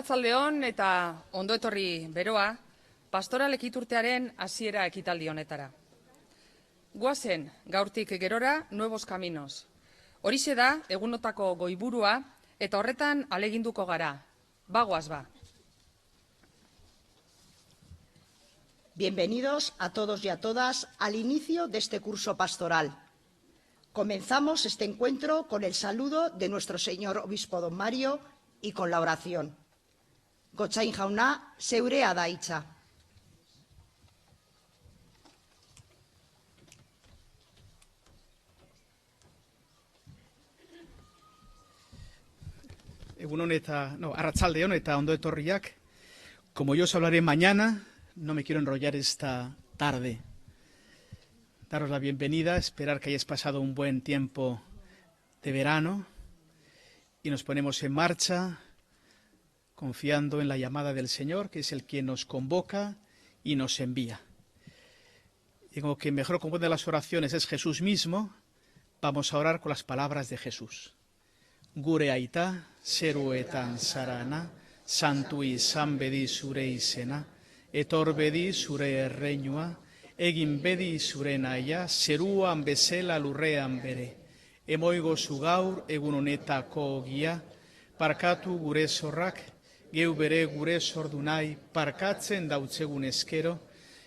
Arratzaldeon eta ondo etorri beroa, pastoral ekiturtearen hasiera ekitaldi honetara. Goazen, gaurtik gerora, nuevos caminos. Horixe da, egunotako goiburua, eta horretan aleginduko gara. Bagoaz ba. Bienvenidos a todos y a todas al inicio de este curso pastoral. Comenzamos este encuentro con el saludo de nuestro señor obispo don Mario y con la oración. Gotzain jauna, zeurea da hitza. Arratsaldeon eta ondo etorriak. Como yo os hablaré mañana, no me quiero enrollar esta tarde. Daros la bienvenida, esperar que hayáis pasado un buen tiempo de verano y nos ponemos en marcha confiando en la llamada del Señor, que es el quien nos convoca y nos envía. Y como que mejor compone las oraciones es Jesús mismo, vamos a orar con las palabras de Jesús. Gure aita, zeruetan sarana, santu izan bedi zure izena, etor bedi zure erreinua, egin bedi zure nahia, zeruan bezela lurrean bere. Emoigozu gaur egun honetako ogia, parkatu gure zorrak, geu bere gure sordu nahi, parkatzen dautzegun eskero,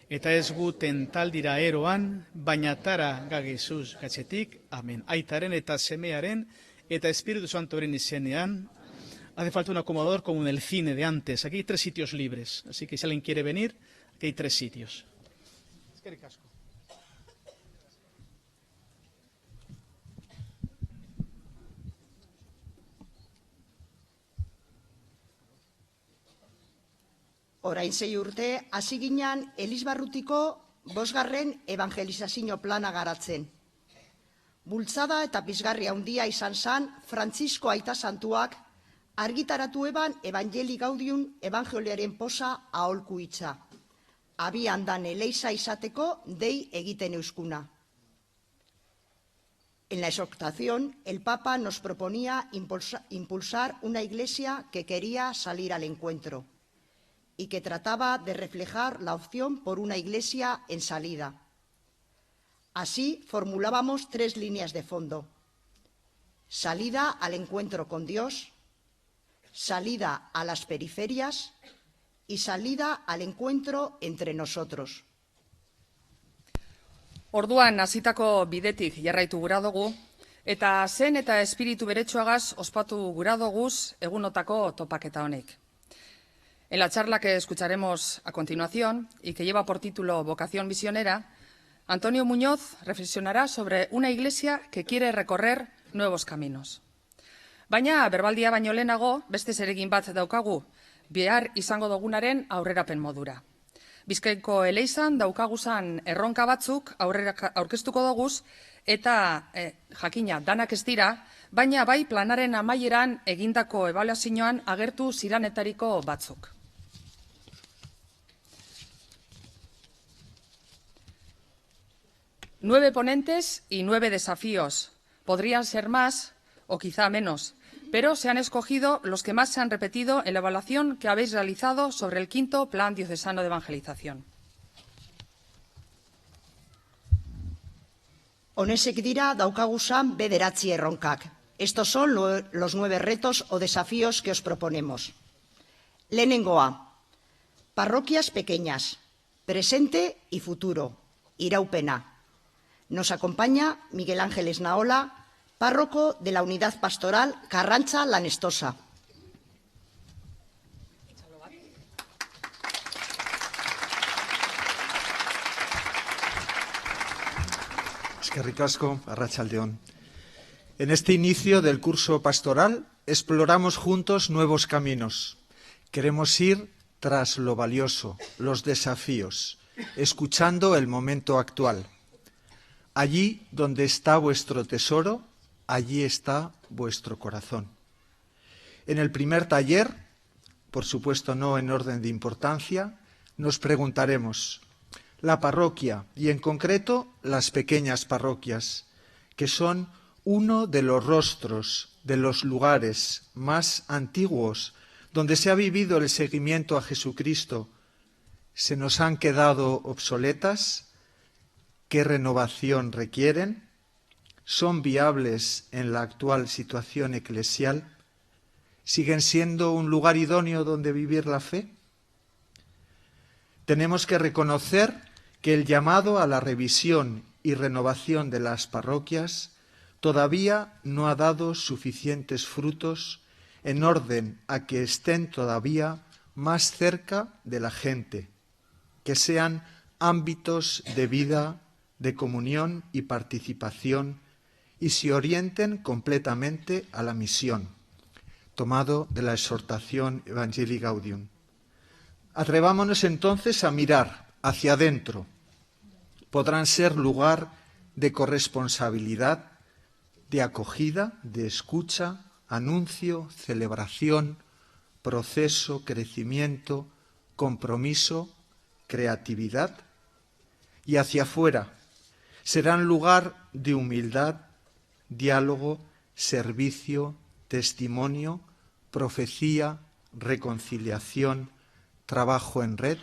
eta ez gu tentaldira eroan, baina tara gagezuz gatzetik, amen. Aitaren eta semearen, eta Espíritu Santoren izenean. Hace falta un acomodador como en el cine de antes. Aquí hay 3 sitios libres, así que si alguien quiere venir, aquí hay 3 sitios. Orain 6 urte, hasi ginen Elizbarrutiko 5. evangelizazio plana garatzen. Bultzada eta pizgarri handia izan zen Frantzisko Aita Santuak argitaratu eban Evangeli Gaudium evangeliaren posa aholku hitza. Abian dan eleiza izateko dei egiten euskuna. En la exhortación, el Papa nos proponía impulsar una iglesia que quería salir al encuentro y que trataba de reflejar la opción por una iglesia en salida. Así formulábamos 3 líneas de fondo: salida al encuentro con Dios, salida a las periferias y salida al encuentro entre nosotros. Orduan hasitako bidetik jarraitu gura dugu, eta zen eta espiritu beretsuagaz ospatu gura doguz egunotako topaketa honek. En la charla que escucharemos a continuación y que lleva por título Vocación misionera, Antonio Muñoz reflexionará sobre una iglesia que quiere recorrer nuevos caminos. Baina berbaldia baino lehenago beste zeregin bat daukagu, behar izango dugunaren aurrerapen modura. Bizkaiko eleizan daukaguzan erronka batzuk aurkeztuko doguz eta jakina danak ez dira, baina bai planaren amaieran egindako ebaluazioan agertu ziranetariko batzuk. Nueve ponentes y 9 desafíos. Podrían ser más o quizá menos, pero se han escogido los que más se han repetido en la evaluación que habéis realizado sobre el 5º Plan Diocesano de Evangelización. Honesek dira daukaguzan 9 erronkak. Estos son los 9 retos o desafíos que os proponemos. Lehenengoa, parroquias pequeñas, presente y futuro, iraupena. Nos acompaña Miguel Ángel Esnaola, párroco de la Unidad Pastoral Karrantza Lanestosa. Eskerrik asko, arratsaldeon. En este inicio del curso pastoral exploramos juntos nuevos caminos. Queremos ir tras lo valioso, los desafíos, escuchando el momento actual. Allí donde está vuestro tesoro, allí está vuestro corazón. En el primer taller, por supuesto no en orden de importancia, nos preguntaremos: la parroquia, y en concreto las pequeñas parroquias, que son uno de los rostros, de los lugares más antiguos donde se ha vivido el seguimiento a Jesucristo, se nos han quedado obsoletas? ¿Qué renovación requieren? ¿Son viables en la actual situación eclesial? ¿Siguen siendo un lugar idóneo donde vivir la fe? Tenemos que reconocer que el llamado a la revisión y renovación de las parroquias todavía no ha dado suficientes frutos en orden a que estén todavía más cerca de la gente, que sean ámbitos de vida, de comunión y participación, y se orienten completamente a la misión, tomado de la exhortación Evangelii Gaudium. Atrevámonos entonces a mirar hacia adentro. Podrán ser lugar de corresponsabilidad, de acogida, de escucha, anuncio, celebración, proceso, crecimiento, compromiso, creatividad. Y hacia afuera serán lugar de humildad, diálogo, servicio, testimonio, profecía, reconciliación, trabajo en red.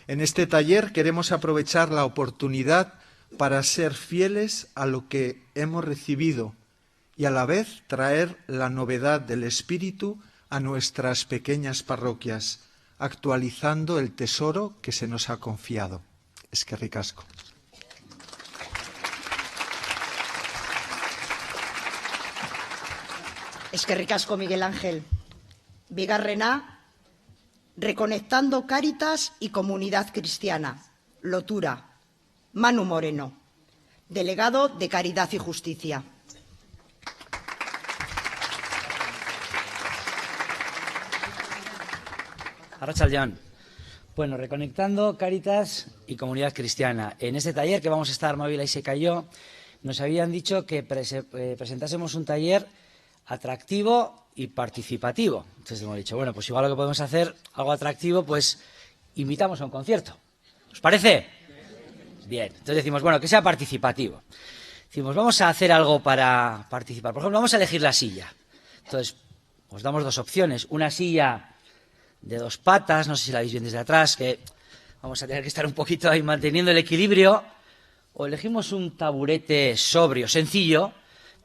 En este taller queremos aprovechar la oportunidad para ser fieles a lo que hemos recibido y a la vez traer la novedad del Espíritu a nuestras pequeñas parroquias, actualizando el tesoro que se nos ha confiado. Eskerrik asko. Eskerrik asko, Miguel Ángel. Bigarrena, reconectando Cáritas y comunidad cristiana. Lotura. Manu Moreno, delegado de Caridad y Justicia. Arratsaldeon. Bueno, reconectando Cáritas y comunidad cristiana. En este taller que vamos a estar Mávila y Seca y yo, nos habían dicho que presentásemos un taller atractivo y participativo. Entonces hemos dicho, bueno, pues igual lo que podemos hacer, algo atractivo, pues invitamos a un concierto. ¿Os parece? Bien, entonces decimos, bueno, que sea participativo. Decimos, vamos a hacer algo para participar. Por ejemplo, vamos a elegir la silla. Entonces, os damos dos opciones. Una silla de dos patas, no sé si la veis bien desde atrás, que vamos a tener que estar un poquito ahí manteniendo el equilibrio. O elegimos un taburete sobrio, sencillo,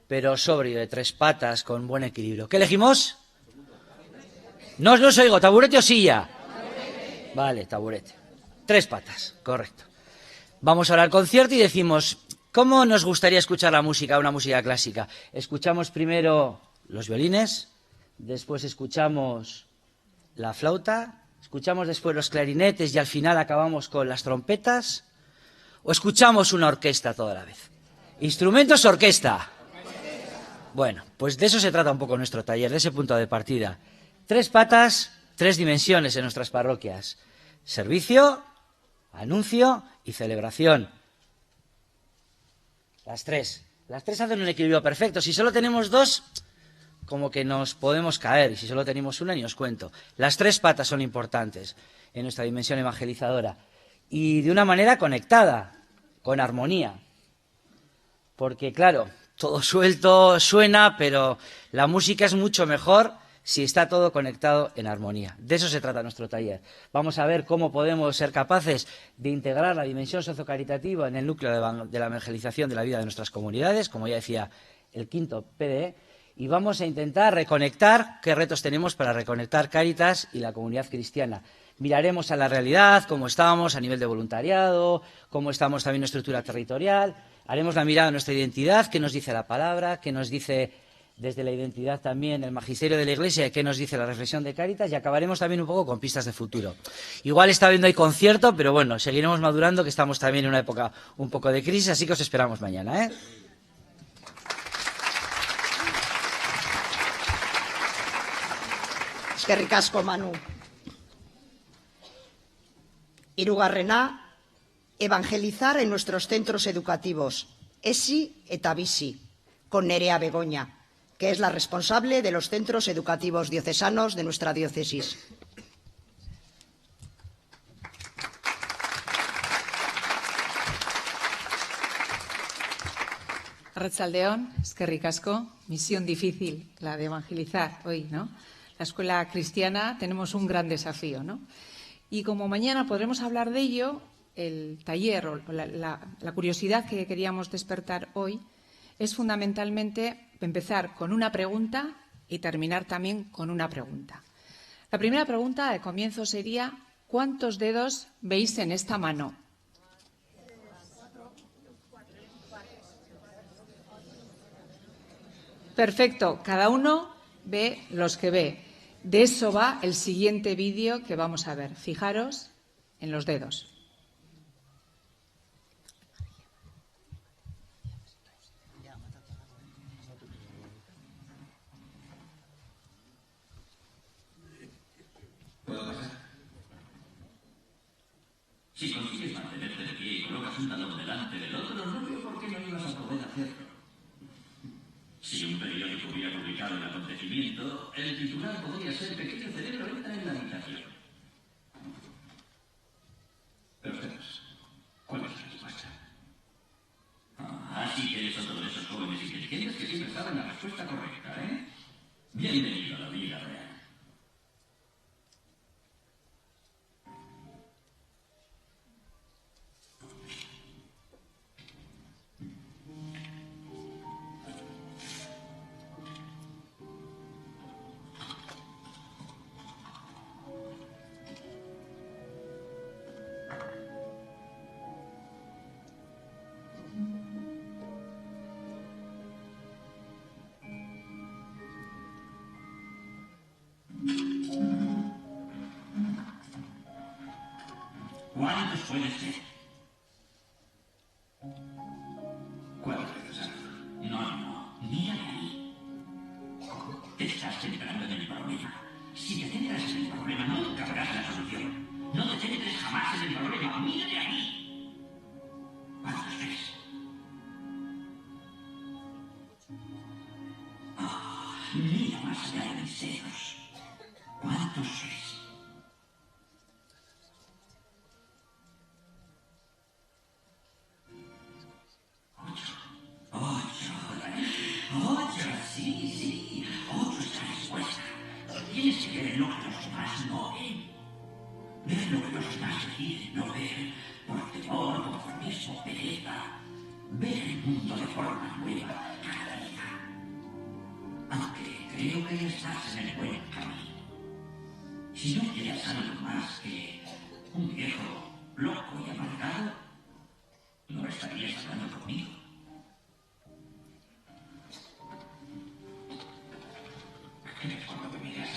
pero sobrio, de tres patas, con buen equilibrio. ¿Qué elegimos? No os oigo, ¿taburete o silla? Taburete. Vale, taburete. Tres patas, correcto. Vamos ahora al concierto y decimos, ¿cómo nos gustaría escuchar la música, una música clásica? Escuchamos primero los violines, después escuchamos la flauta, escuchamos después los clarinetes y al final acabamos con las trompetas, o escuchamos una orquesta toda la vez. ¿Instrumentos o orquesta? Bueno, pues de eso se trata un poco nuestro taller, de ese punto de partida. Tres patas, tres dimensiones en nuestras parroquias. Servicio, anuncio y celebración. Las tres hacen un equilibrio perfecto. Si solo tenemos dos, como que nos podemos caer. Y si solo tenemos una, ni os cuento. Las tres patas son importantes en nuestra dimensión evangelizadora. Y de una manera conectada, con armonía. Porque, claro, todo suelto suena, pero la música es mucho mejor si está todo conectado en armonía. De eso se trata nuestro taller. Vamos a ver cómo podemos ser capaces de integrar la dimensión sociocaritativa en el núcleo de la evangelización de la vida de nuestras comunidades, como ya decía el quinto PDE, y vamos a intentar reconectar qué retos tenemos para reconectar Cáritas y la comunidad cristiana. Miraremos a la realidad, cómo estamos a nivel de voluntariado, cómo estamos también en estructura territorial, haremos la mirada a nuestra identidad, qué nos dice la palabra, qué nos dice desde la identidad también el magisterio de la Iglesia, qué nos dice la reflexión de Cáritas, y acabaremos también un poco con pistas de futuro. Igual está habiendo ahí concierto, pero bueno, seguiremos madurando, que estamos también en una época un poco de crisis, así que os esperamos mañana, ¿eh? Eskerrik asko, Manu. Hirugarrena, evangelizar en nuestros centros educativos, ESI eta BISI, con Nerea Begoña, que es la responsable de los centros educativos diocesanos de nuestra diócesis. Arratsaldeon, eskerrik asko. Misión difícil, la de evangelizar hoy, ¿no? la escuela cristiana tenemos un gran desafío, ¿no? Y como mañana podremos hablar de ello, el taller o la curiosidad que queríamos despertar hoy es fundamentalmente empezar con una pregunta y terminar también con una pregunta. La primera pregunta de comienzo sería: ¿cuántos dedos veis en esta mano? Perfecto, cada uno ve los que ve. De eso va el siguiente vídeo que vamos a ver. Fijaros en los dedos. Si consigues mantenerte de pie y colocas un talón delante del otro, no veo por qué no ibas a poder hacerlo. Si un periódico hubiera publicado el acontecimiento, el titular podría ser "Pequeño cerebro entra en la habitación". Pero ustedes, ¿cuál es la respuesta? Así que eres otro de esos jóvenes inteligentes que siempre saben la respuesta correcta, ¿eh? Bienvenido a la vida real. ¿Cuántos puede ser? 4 dedos. No, mírame ahí. Te estás centrando en el problema. Si te centras en el problema, nunca verás la solución. No te centres jamás en el problema. Mírame ahí. ¿Cuántos ves? Mira más allá de mis dedos. ¿Cuántos ves? 8, sí, 8 es la respuesta. Tienes que ver lo que los demás no ven. Ver lo que los demás deciden no ver, por temor, conformismo, pereza. Ver el mundo de forma nueva cada día. Aunque creo que estás en el buen camino. Si no quieres algo más que un viejo loco y amargado, no estarías hablando conmigo. Cuando te miras,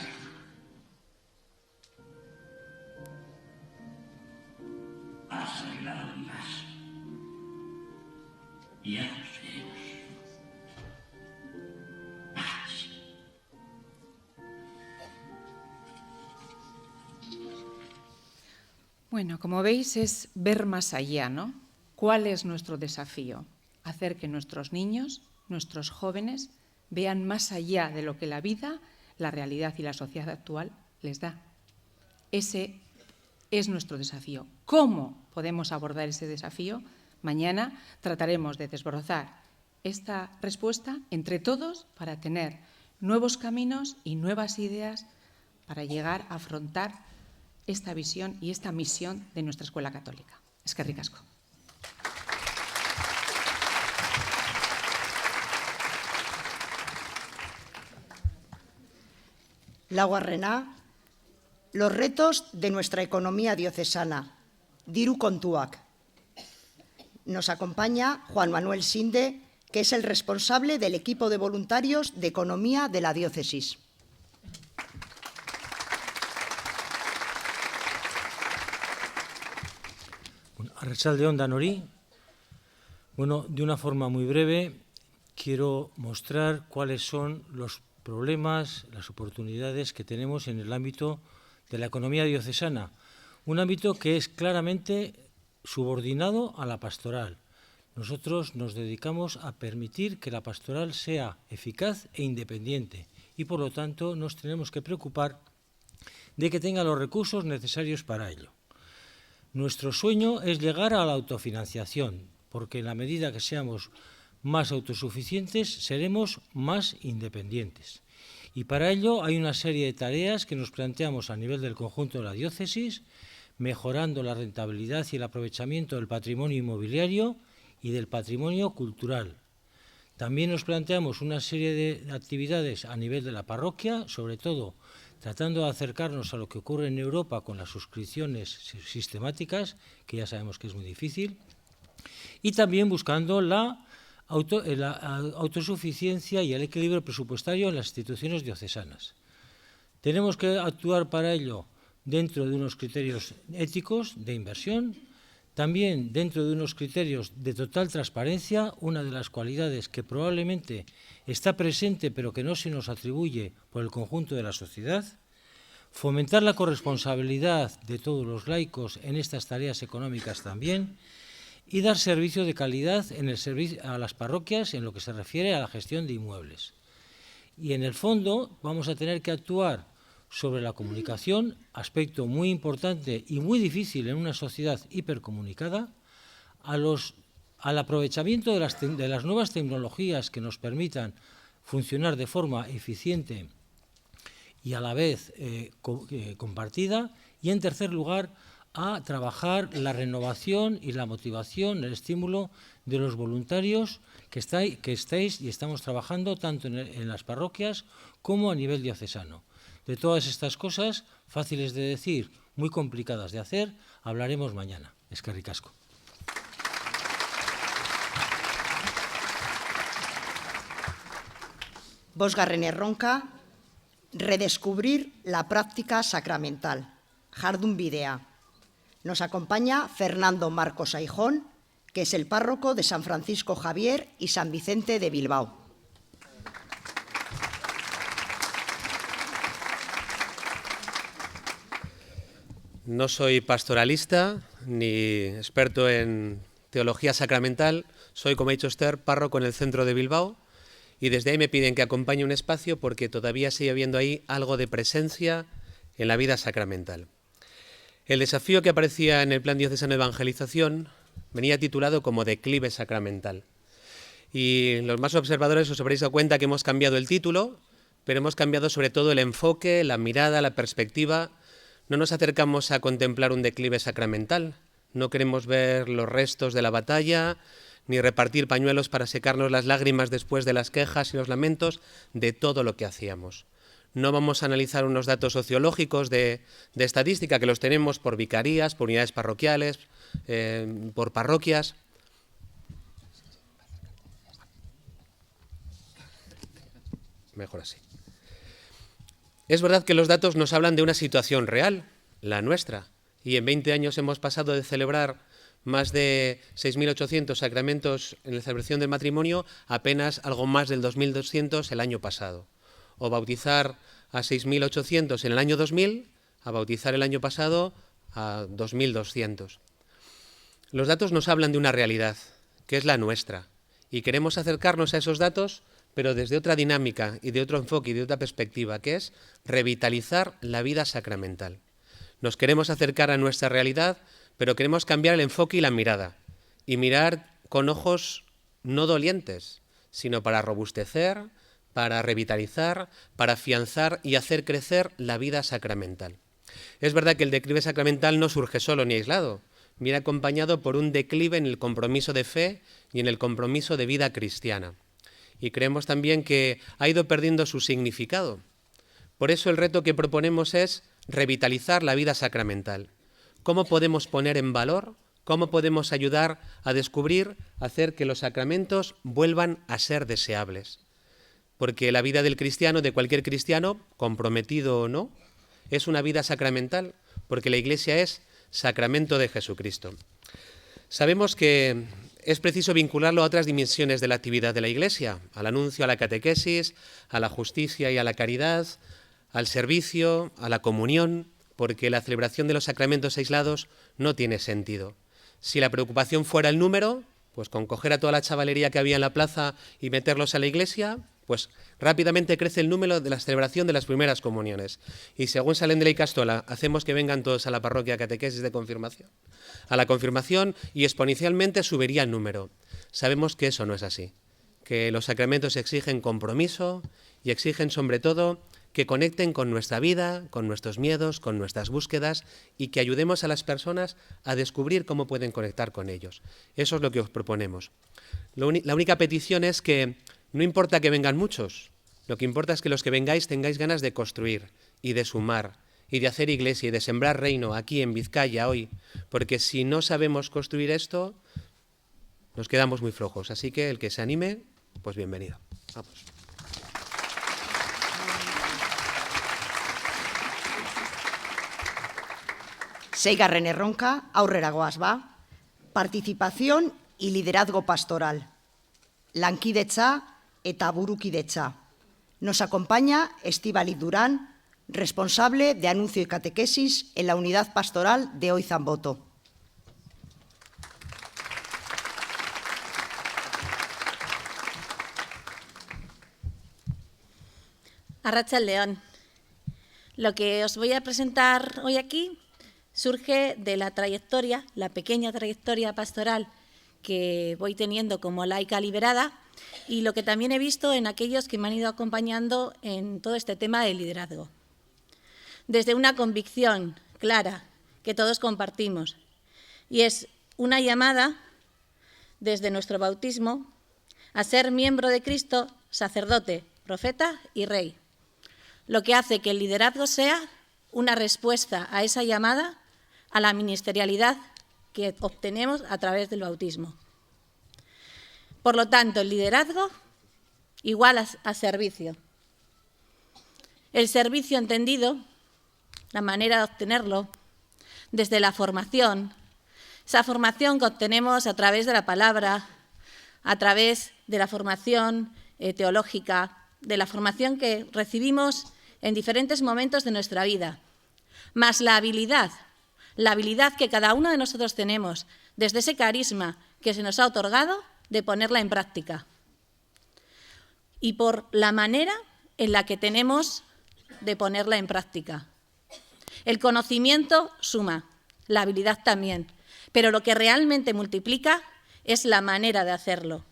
has arreglado mi vaso. Ya nos veremos. Bueno, como veis, es ver más allá, ¿no? ¿Cuál es nuestro desafío? Hacer que nuestros niños, nuestros jóvenes, vean más allá de lo que la vida, la realidad y la sociedad actual les da. Ese es nuestro desafío. ¿Cómo podemos abordar ese desafío? Mañana trataremos de desbrozar esta respuesta entre todos para tener nuevos caminos y nuevas ideas para llegar a afrontar esta visión y esta misión de nuestra escuela católica. Eskerrik asko. Laugarrena, los retos de nuestra economía diocesana. Diru kontuak. Nos acompaña Juan Manuel Sinde, que es el responsable del equipo de voluntarios de economía de la diócesis. Arratsaldeon danori. Bueno, de una forma muy breve, quiero mostrar cuáles son los problemas, las oportunidades que tenemos en el ámbito de la economía diocesana. Un ámbito que es claramente subordinado a la pastoral. Nosotros nos dedicamos a permitir que la pastoral sea eficaz e independiente y, por lo tanto, nos tenemos que preocupar de que tenga los recursos necesarios para ello. Nuestro sueño es llegar a la autofinanciación, porque en la medida que seamos más autosuficientes, seremos más independientes. Y para ello hay una serie de tareas que nos planteamos a nivel del conjunto de la diócesis, mejorando la rentabilidad y el aprovechamiento del patrimonio inmobiliario y del patrimonio cultural. También nos planteamos una serie de actividades a nivel de la parroquia, sobre todo tratando de acercarnos a lo que ocurre en Europa con las suscripciones sistemáticas, que ya sabemos que es muy difícil, y también buscando la autosuficiencia y el equilibrio presupuestario en las instituciones diocesanas. Tenemos que actuar para ello dentro de unos criterios éticos de inversión, también dentro de unos criterios de total transparencia, una de las cualidades que probablemente está presente pero que no se nos atribuye por el conjunto de la sociedad, fomentar la corresponsabilidad de todos los laicos en estas tareas económicas también, y dar servicio de calidad en el servicio a las parroquias en lo que se refiere a la gestión de inmuebles. Y en el fondo vamos a tener que actuar sobre la comunicación, aspecto muy importante y muy difícil en una sociedad hipercomunicada, al aprovechamiento de las nuevas tecnologías que nos permitan funcionar de forma eficiente y a la vez compartida, y en tercer lugar a trabajar la renovación y la motivación, el estímulo de los voluntarios que estáis y estamos trabajando tanto en las parroquias como a nivel diocesano. De todas estas cosas, fáciles de decir, muy complicadas de hacer, hablaremos mañana. Eskerrik asko. Bosgarren erronka, redescubrir la práctica sacramental. Jardunbidea. Nos acompaña Fernando Marcos Aijón, que es el párroco de San Francisco Javier y San Vicente de Bilbao. No soy pastoralista ni experto en teología sacramental, soy, como ha dicho Esther, párroco en el centro de Bilbao, y desde ahí me piden que acompañe un espacio porque todavía sigue habiendo ahí algo de presencia en la vida sacramental. El desafío que aparecía en el Plan Diocesano de Evangelización venía titulado como Declive Sacramental. Y los más observadores os habréis dado cuenta que hemos cambiado el título, pero hemos cambiado sobre todo el enfoque, la mirada, la perspectiva. No nos acercamos a contemplar un declive sacramental, no queremos ver los restos de la batalla, ni repartir pañuelos para secarnos las lágrimas después de las quejas y los lamentos de todo lo que hacíamos. No vamos a analizar unos datos sociológicos de estadística que los tenemos por vicarías, por unidades parroquiales, por parroquias. Mejor así. Es verdad que los datos nos hablan de una situación real, la nuestra, y en 20 años hemos pasado de celebrar más de 6.800 sacramentos en la celebración del matrimonio a apenas algo más del 2.200 el año pasado. O bautizar a 6.800 en el año 2000, a bautizar el año pasado a 2.200. Los datos nos hablan de una realidad, que es la nuestra, y queremos acercarnos a esos datos, pero desde otra dinámica y de otro enfoque y de otra perspectiva, que es revitalizar la vida sacramental. Nos queremos acercar a nuestra realidad, pero queremos cambiar el enfoque y la mirada, y mirar con ojos no dolientes, sino para robustecer, para revitalizar, para afianzar y hacer crecer la vida sacramental. Es verdad que el declive sacramental no surge solo ni aislado, viene acompañado por un declive en el compromiso de fe y en el compromiso de vida cristiana. Y creemos también que ha ido perdiendo su significado. Por eso el reto que proponemos es revitalizar la vida sacramental. ¿Cómo podemos poner en valor? ¿Cómo podemos ayudar a descubrir, hacer que los sacramentos vuelvan a ser deseables? Porque la vida del cristiano, de cualquier cristiano, comprometido o no, es una vida sacramental, porque la Iglesia es sacramento de Jesucristo. Sabemos que es preciso vincularlo a otras dimensiones de la actividad de la Iglesia, al anuncio, a la catequesis, a la justicia y a la caridad, al servicio, a la comunión, porque la celebración de los sacramentos aislados no tiene sentido. Si la preocupación fuera el número, pues con coger a toda la chavalería que había en la plaza y meterlos a la Iglesia, pues rápidamente crece el número de la celebración de las primeras comuniones. Y según salen de la Icastola, hacemos que vengan todos a la parroquia catequesis de confirmación. A la confirmación y exponencialmente subiría el número. Sabemos que eso no es así, que los sacramentos exigen compromiso y exigen sobre todo que conecten con nuestra vida, con nuestros miedos, con nuestras búsquedas y que ayudemos a las personas a descubrir cómo pueden conectar con ellos. Eso es lo que os proponemos. La única petición es que no importa que vengan muchos, lo que importa es que los que vengáis tengáis ganas de construir y de sumar y de hacer iglesia y de sembrar reino aquí en Vizcaya hoy, porque si no sabemos construir esto, nos quedamos muy flojos. Así que el que se anime, pues bienvenido. Vamos. Seigarren erronka, aurrera goaz ba, participación y liderazgo pastoral, lankidetza eta burukidetza. Nos acompaña Estíbaliz Durán, responsable de anuncio y catequesis en la unidad pastoral de Oizamboto. Arratsaldeon. Lo que os voy a presentar hoy aquí surge de la trayectoria, la pequeña trayectoria pastoral que voy teniendo como laica liberada y lo que también he visto en aquellos que me han ido acompañando en todo este tema del liderazgo. Desde una convicción clara que todos compartimos, y es una llamada desde nuestro bautismo a ser miembro de Cristo, sacerdote, profeta y rey, lo que hace que el liderazgo sea una respuesta a esa llamada, a la ministerialidad que obtenemos a través del bautismo. Por lo tanto, el liderazgo igual a servicio. El servicio entendido, la manera de obtenerlo, desde la formación, esa formación que obtenemos a través de la palabra, a través de la formación teológica, de la formación que recibimos en diferentes momentos de nuestra vida, más la habilidad que cada uno de nosotros tenemos, desde ese carisma que se nos ha otorgado, de ponerla en práctica. Y por la manera en la que tenemos de ponerla en práctica. El conocimiento suma, la habilidad también, pero lo que realmente multiplica es la manera de hacerlo.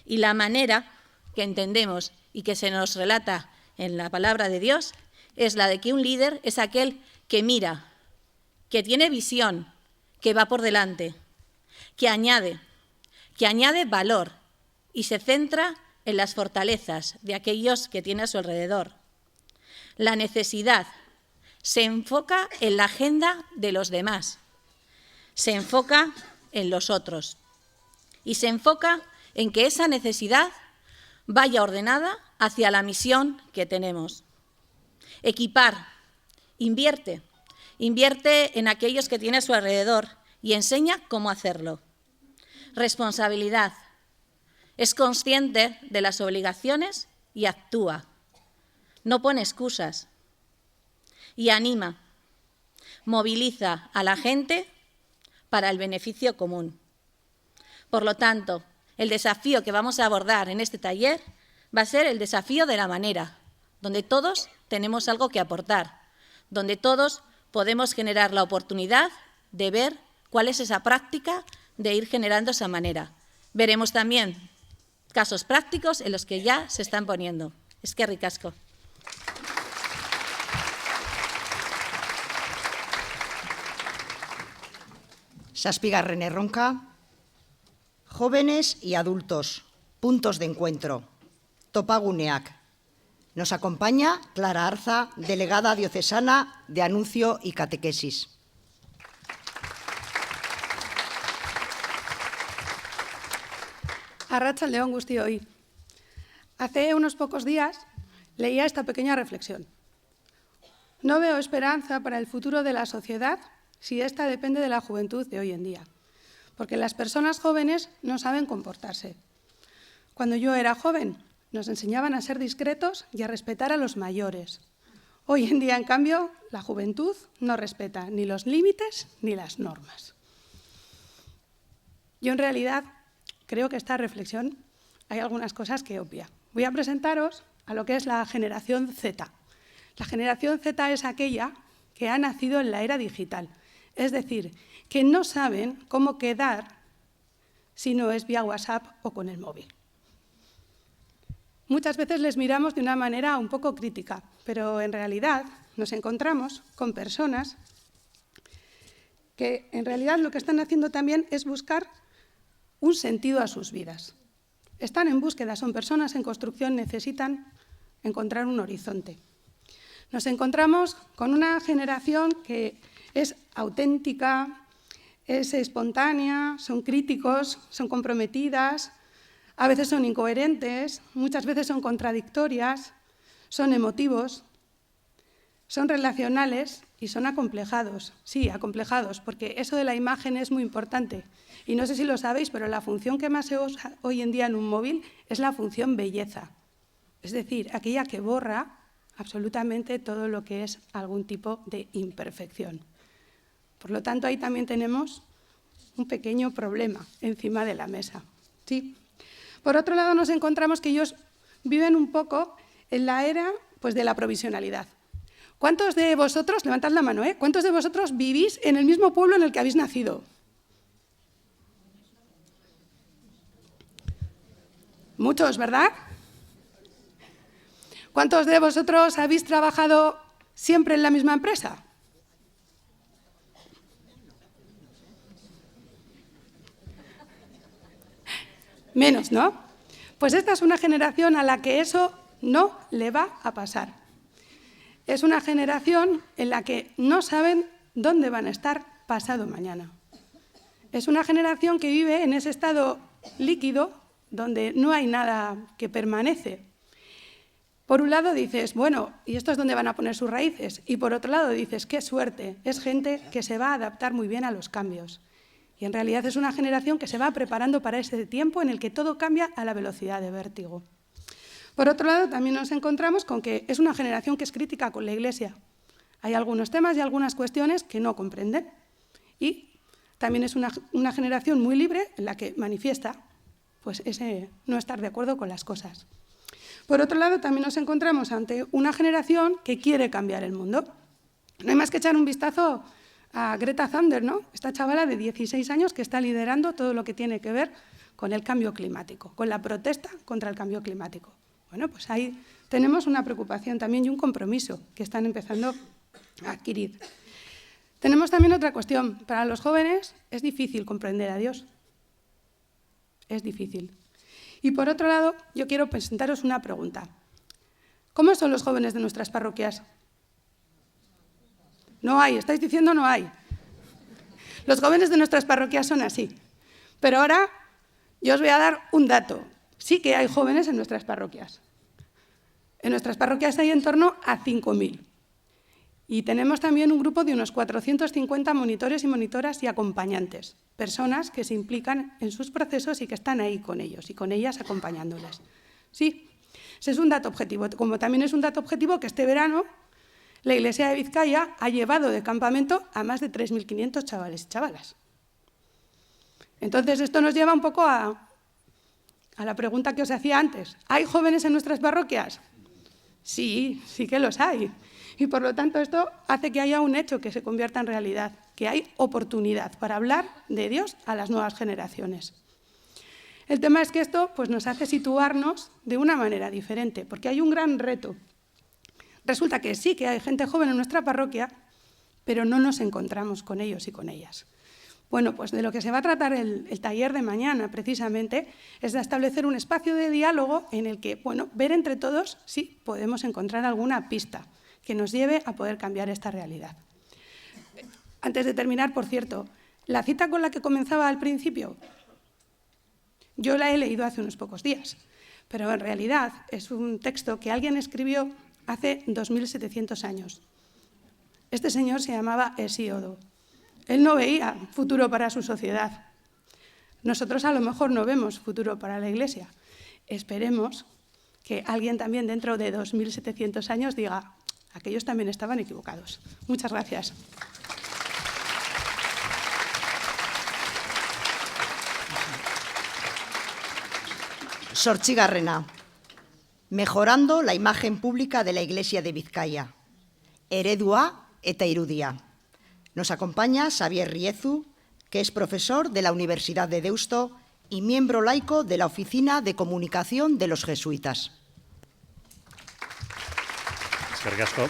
Y la manera que entendemos y que se nos relata en la palabra de Dios es la de que un líder es aquel que mira, que tiene visión, que va por delante, que añade valor y se centra en las fortalezas de aquellos que tiene a su alrededor. La necesidad se enfoca en la agenda de los demás, se enfoca en los otros y se enfoca en que esa necesidad vaya ordenada hacia la misión que tenemos. Equipar, invierte en aquellos que tiene a su alrededor y enseña cómo hacerlo. Responsabilidad, es consciente de las obligaciones y actúa. No pone excusas y anima, moviliza a la gente para el beneficio común. Por lo tanto, el desafío que vamos a abordar en este taller va a ser el desafío de la manera, donde todos tenemos algo que aportar, donde todos podemos generar la oportunidad de ver cuál es esa práctica de ir generando esa manera. Veremos también casos prácticos en los que ya se están poniendo. Eskerrik asko. Zazpigarren erronka, jóvenes y adultos, puntos de encuentro, topaguneak. Nos acompaña Clara Arza, delegada diocesana de Anuncio y Catequesis. Arratsaldeon guztioi. Hace unos pocos días leía esta pequeña reflexión. No veo esperanza para el futuro de la sociedad si esta depende de la juventud de hoy en día, porque las personas jóvenes no saben comportarse. Cuando yo era joven, nos enseñaban a ser discretos y a respetar a los mayores. Hoy en día, en cambio, la juventud no respeta ni los límites ni las normas. Yo, en realidad, creo que esta reflexión hay algunas cosas que obvia. Voy a presentaros a lo que es la generación Z. La generación Z es aquella que ha nacido en la era digital, es decir, que no saben cómo quedar si no es vía WhatsApp o con el móvil. muchas veces les miramos de una manera un poco crítica, pero en realidad nos encontramos con personas que en realidad lo que están haciendo también es buscar un sentido a sus vidas. Están en búsqueda, son personas en construcción, necesitan encontrar un horizonte. Nos encontramos con una generación que es auténtica, es espontánea, son críticos, son comprometidas, a veces son incoherentes, muchas veces son contradictorias, son emotivos, son relacionales y son acomplejados. Sí, acomplejados, porque eso de la imagen es muy importante. Y no sé si lo sabéis, pero la función que más se usa hoy en día en un móvil es la función belleza. Es decir, aquella que borra absolutamente todo lo que es algún tipo de imperfección. Por lo tanto, ahí también tenemos un pequeño problema encima de la mesa. ¿Sí? Por otro lado, nos encontramos que ellos viven un poco en la era pues, de la provisionalidad. ¿Cuántos de vosotros, levantad la mano, cuántos de vosotros vivís en el mismo pueblo en el que habéis nacido? Muchos, ¿verdad? ¿Cuántos de vosotros habéis trabajado siempre en la misma empresa? Menos, ¿no? Pues esta es una generación a la que eso no le va a pasar. Es una generación en la que no saben dónde van a estar pasado mañana. Es una generación que vive en ese estado líquido donde no hay nada que permanece. Por un lado dices, bueno, ¿y esto es donde van a poner sus raíces? Y por otro lado dices, qué suerte, es gente que se va a adaptar muy bien a los cambios. Y en realidad es una generación que se va preparando para ese tiempo en el que todo cambia a la velocidad de vértigo. Por otro lado, también nos encontramos con que es una generación que es crítica con la Iglesia. Hay algunos temas y algunas cuestiones que no comprenden. Y también es una generación muy libre en la que manifiesta pues, ese no estar de acuerdo con las cosas. Por otro lado, también nos encontramos ante una generación que quiere cambiar el mundo. No hay más que echar un vistazo a Greta Thunberg, ¿no? Esta chavala de 16 años que está liderando todo lo que tiene que ver con el cambio climático, con la protesta contra el cambio climático. Bueno, pues ahí tenemos una preocupación también y un compromiso que están empezando a adquirir. Tenemos también otra cuestión. Para los jóvenes es difícil comprender a Dios. Es difícil. Y por otro lado, yo quiero presentaros una pregunta. ¿Cómo son los jóvenes de nuestras parroquias? No hay, estáis diciendo no hay. Los jóvenes de nuestras parroquias son así. Pero ahora yo os voy a dar un dato. Sí que hay jóvenes en nuestras parroquias. En nuestras parroquias hay en torno a 5.000. Y tenemos también un grupo de unos 450 monitores y monitoras y acompañantes, personas que se implican en sus procesos y que están ahí con ellos y con ellas acompañándoles. Sí, ese es un dato objetivo. Como también es un dato objetivo que este verano la Iglesia de Vizcaya ha llevado de campamento a más de 3.500 chavales y chavalas. Entonces, esto nos lleva un poco a la pregunta que os hacía antes. ¿Hay jóvenes en nuestras parroquias? Sí, sí que los hay. Y por lo tanto, esto hace que haya un hecho que se convierta en realidad, que hay oportunidad para hablar de Dios a las nuevas generaciones. El tema es que esto pues, nos hace situarnos de una manera diferente, porque hay un gran reto. Resulta que sí que hay gente joven en nuestra parroquia, pero no nos encontramos con ellos y con ellas. Bueno, pues de lo que se va a tratar el taller de mañana, precisamente, es de establecer un espacio de diálogo en el que, bueno, ver entre todos si podemos encontrar alguna pista que nos lleve a poder cambiar esta realidad. Antes de terminar, por cierto, la cita con la que comenzaba al principio, yo la he leído hace unos pocos días, pero en realidad es un texto que alguien escribió hace 2.700 años. Este señor se llamaba Hesíodo. Él no veía futuro para su sociedad. Nosotros a lo mejor no vemos futuro para la Iglesia. Esperemos que alguien también dentro de 2.700 años diga, aquellos también estaban equivocados. Muchas gracias. Zortzigarrena. Mejorando la imagen pública de la Iglesia de Vizcaya. Eredua eta irudia. Nos acompaña Xavier Riezu, que es profesor de la Universidad de Deusto y miembro laico de la Oficina de Comunicación de los Jesuitas. Eskerrik asko.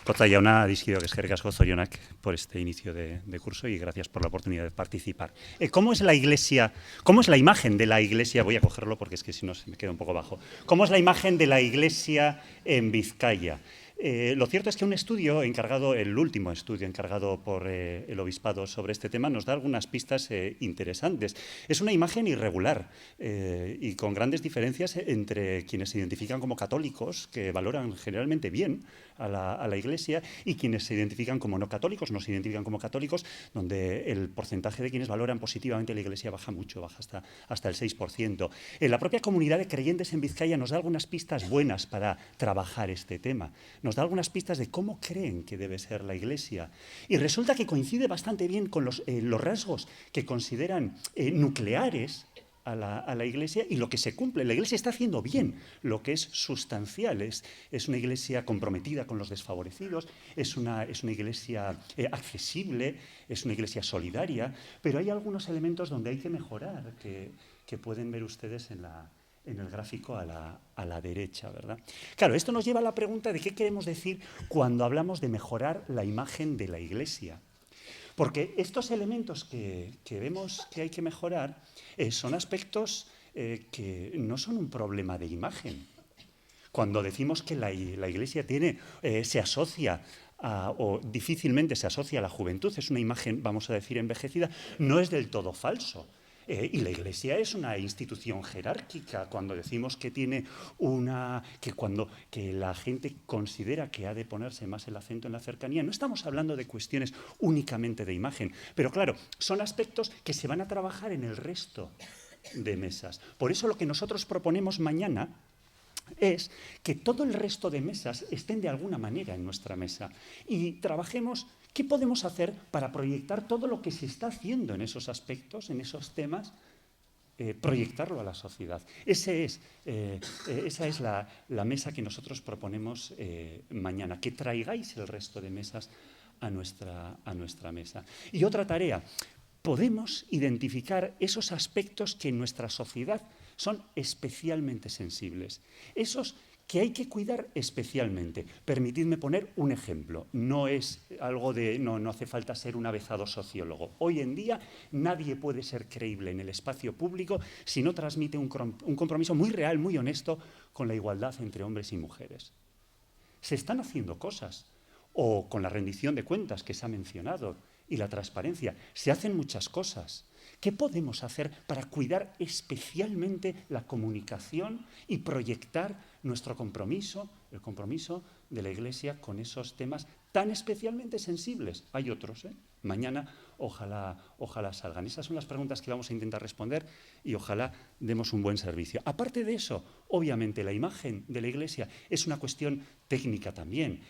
Kotza jauna, dizkidoak eskerrik asko, zorionak por este inicio de curso y gracias por la oportunidad de participar. ¿Cómo es la Iglesia, cómo es la imagen de la Iglesia? Voy a cogerlo porque es que si no se me queda un poco bajo. ¿Cómo es la imagen de la Iglesia en Vizcaya? Lo cierto es que un estudio encargado, el último estudio encargado por el obispado sobre este tema, nos da algunas pistas interesantes. Es una imagen irregular y con grandes diferencias entre quienes se identifican como católicos, que valoran generalmente bien a la Iglesia, y quienes se identifican como no católicos, no se identifican como católicos, donde el porcentaje de quienes valoran positivamente la Iglesia baja mucho, baja hasta el 6%. La propia comunidad de creyentes en Vizcaya nos da algunas pistas buenas para trabajar este tema. Nos da algunas pistas de cómo creen que debe ser la Iglesia. Y resulta que coincide bastante bien con los rasgos que consideran nucleares a la Iglesia y lo que se cumple. La Iglesia está haciendo bien lo que es sustancial. Es una Iglesia comprometida con los desfavorecidos, es una Iglesia accesible, es una Iglesia solidaria, pero hay algunos elementos donde hay que mejorar, que pueden ver ustedes en el gráfico a la derecha, ¿verdad? Claro, esto nos lleva a la pregunta de qué queremos decir cuando hablamos de mejorar la imagen de la Iglesia. Porque estos elementos que vemos que hay que mejorar son aspectos que no son un problema de imagen. Cuando decimos que la Iglesia se asocia o difícilmente se asocia a la juventud, es una imagen, vamos a decir, envejecida, no es del todo falso. Y la Iglesia es una institución jerárquica. Cuando decimos que que la gente considera que ha de ponerse más el acento en la cercanía, no estamos hablando de cuestiones únicamente de imagen, pero claro, son aspectos que se van a trabajar en el resto de mesas. Por eso lo que nosotros proponemos mañana es que todo el resto de mesas estén de alguna manera en nuestra mesa y trabajemos qué podemos hacer para proyectar todo lo que se está haciendo en esos aspectos, en esos temas, proyectarlo a la sociedad. Esa es la mesa que nosotros proponemos mañana, que traigáis el resto de mesas a nuestra mesa. Y otra tarea, podemos identificar esos aspectos que en nuestra sociedad son especialmente sensibles, esos que hay que cuidar especialmente. Permitidme poner un ejemplo. No es algo no hace falta ser un avezado sociólogo. Hoy en día nadie puede ser creíble en el espacio público si no transmite un compromiso muy real, muy honesto con la igualdad entre hombres y mujeres. Se están haciendo cosas, o con la rendición de cuentas que se ha mencionado y la transparencia. Se hacen muchas cosas. ¿Qué podemos hacer para cuidar especialmente la comunicación y proyectar nuestro compromiso, el compromiso de la Iglesia con esos temas tan especialmente sensibles? Hay otros, Mañana ojalá salgan. Esas son las preguntas que vamos a intentar responder y ojalá demos un buen servicio. Aparte de eso, obviamente la imagen de la Iglesia es una cuestión técnica también.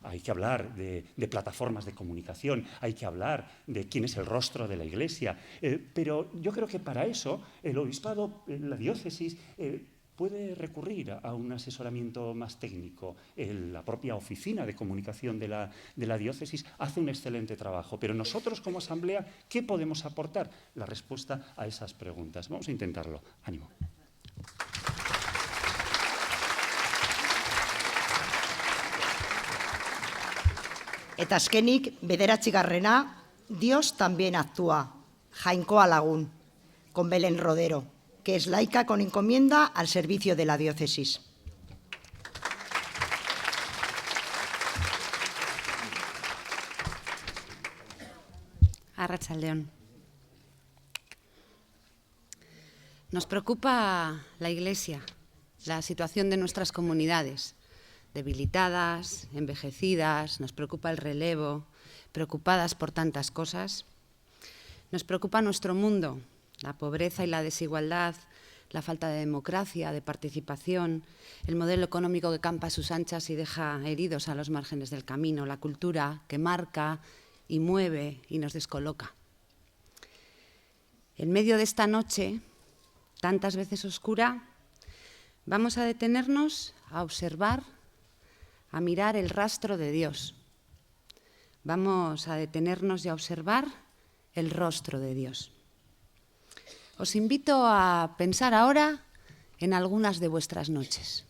Hay que hablar de plataformas de comunicación, hay que hablar de quién es el rostro de la Iglesia, pero yo creo que para eso el obispado, la diócesis, puede recurrir a un asesoramiento más técnico. La propia oficina de comunicación de la diócesis hace un excelente trabajo, pero nosotros como asamblea, ¿qué podemos aportar? La respuesta a esas preguntas. Vamos a intentarlo. Ánimo. Eta azkenik, bederatzigarrena, Dios también actúa. Jainkoa Lagun, con Belén Rodero, que es laica con encomienda al servicio de la diócesis. Arratsaldeon. Nos preocupa la Iglesia, la situación de nuestras comunidades, debilitadas, envejecidas, nos preocupa el relevo, preocupadas por tantas cosas. Nos preocupa nuestro mundo, la pobreza y la desigualdad, la falta de democracia, de participación, el modelo económico que campa a sus anchas y deja heridos a los márgenes del camino, la cultura que marca y mueve y nos descoloca. En medio de esta noche, tantas veces oscura, vamos a detenernos a observar, a mirar el rastro de Dios. Vamos a detenernos y a observar el rostro de Dios. Os invito a pensar ahora en algunas de vuestras noches.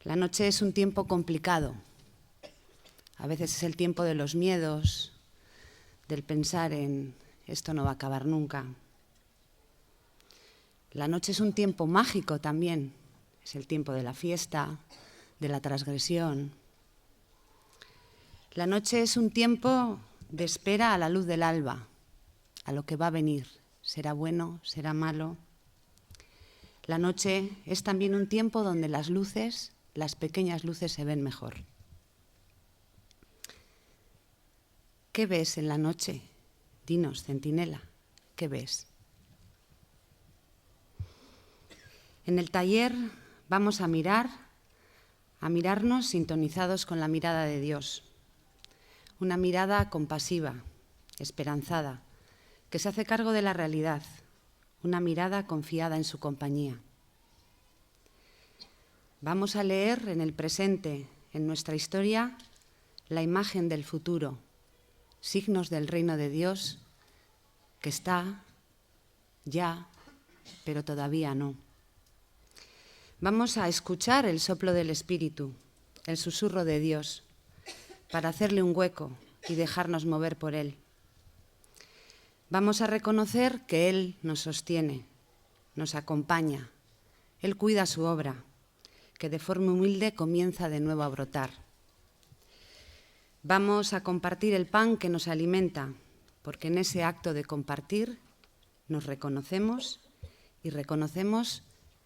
La noche es un tiempo complicado. A veces es el tiempo de los miedos, del pensar en esto no va a acabar nunca. La noche es un tiempo mágico también. Es el tiempo de la fiesta, de la transgresión. La noche es un tiempo de espera a la luz del alba, a lo que va a venir. ¿Será bueno? ¿Será malo? La noche es también un tiempo donde las luces, las pequeñas luces, se ven mejor. ¿Qué ves en la noche? Dinos, centinela, ¿qué ves? En el taller vamos a mirarnos sintonizados con la mirada de Dios. Una mirada compasiva, esperanzada, que se hace cargo de la realidad. Una mirada confiada en su compañía. Vamos a leer en el presente, en nuestra historia, la imagen del futuro, signos del reino de Dios que está ya, pero todavía no. Vamos a escuchar el soplo del Espíritu, el susurro de Dios, para hacerle un hueco y dejarnos mover por él. Vamos a reconocer que Él nos sostiene, nos acompaña. Él cuida su obra, que de forma humilde comienza de nuevo a brotar. Vamos a compartir el pan que nos alimenta, porque en ese acto de compartir nos reconocemos y reconocemos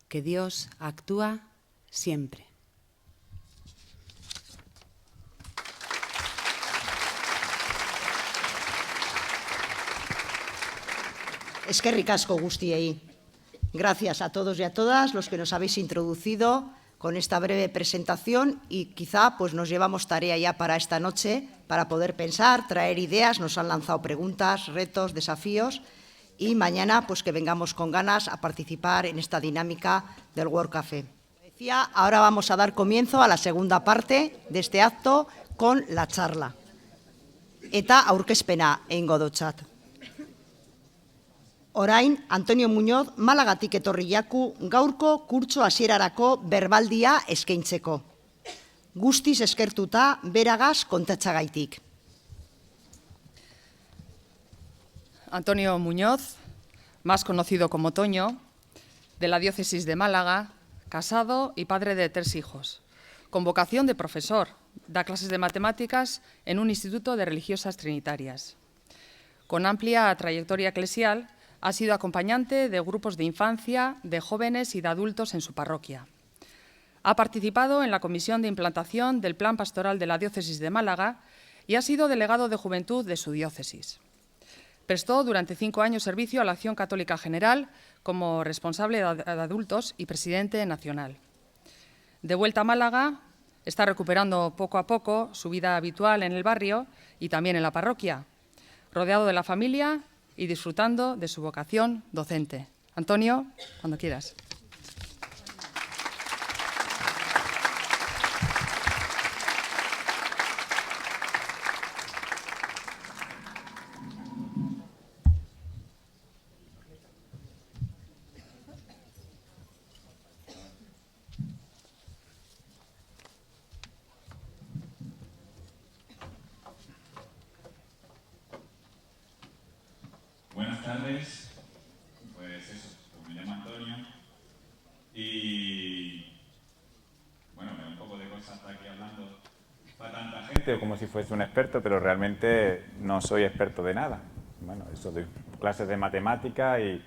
que Dios actúa siempre. Eskerrik asko guztiei. Gracias a todos y a todas los que nos habéis introducido con esta breve presentación y quizá pues nos llevamos tarea ya para esta noche para poder pensar, traer ideas, nos han lanzado preguntas, retos, desafíos y mañana pues que vengamos con ganas a participar en esta dinámica del World Café. Decía, ahora vamos a dar comienzo a la segunda parte de este acto con la charla. Eta aurkezpena egingo dotzat. Orain, Antonio Muñoz Malagatik etorri jaku gaurko kurtso hasierarako berbaldia eskaintzeko. Guztiz eskertuta beragaz kontatzagaitik. Antonio Muñoz, más conocido como Toño, de la diócesis de Málaga, casado y padre de 3 hijos. Con vocación de profesor, da clases de matemáticas en un instituto de religiosas trinitarias. Con amplia trayectoria eclesial, ha sido acompañante de grupos de infancia, de jóvenes y de adultos en su parroquia. Ha participado en la comisión de implantación del Plan Pastoral de la Diócesis de Málaga y ha sido delegado de juventud de su diócesis. Prestó durante 5 años servicio a la Acción Católica General como responsable de adultos y presidente nacional. De vuelta a Málaga, está recuperando poco a poco su vida habitual en el barrio y también en la parroquia, rodeado de la familia y disfrutando de su vocación docente. Antonio, cuando quieras. Buenas tardes, pues eso, pues me llamo Antonio y bueno, me da un poco de cosas estar aquí hablando para tanta gente como si fuese un experto, pero realmente no soy experto de nada. Bueno, eso doy clases de matemática y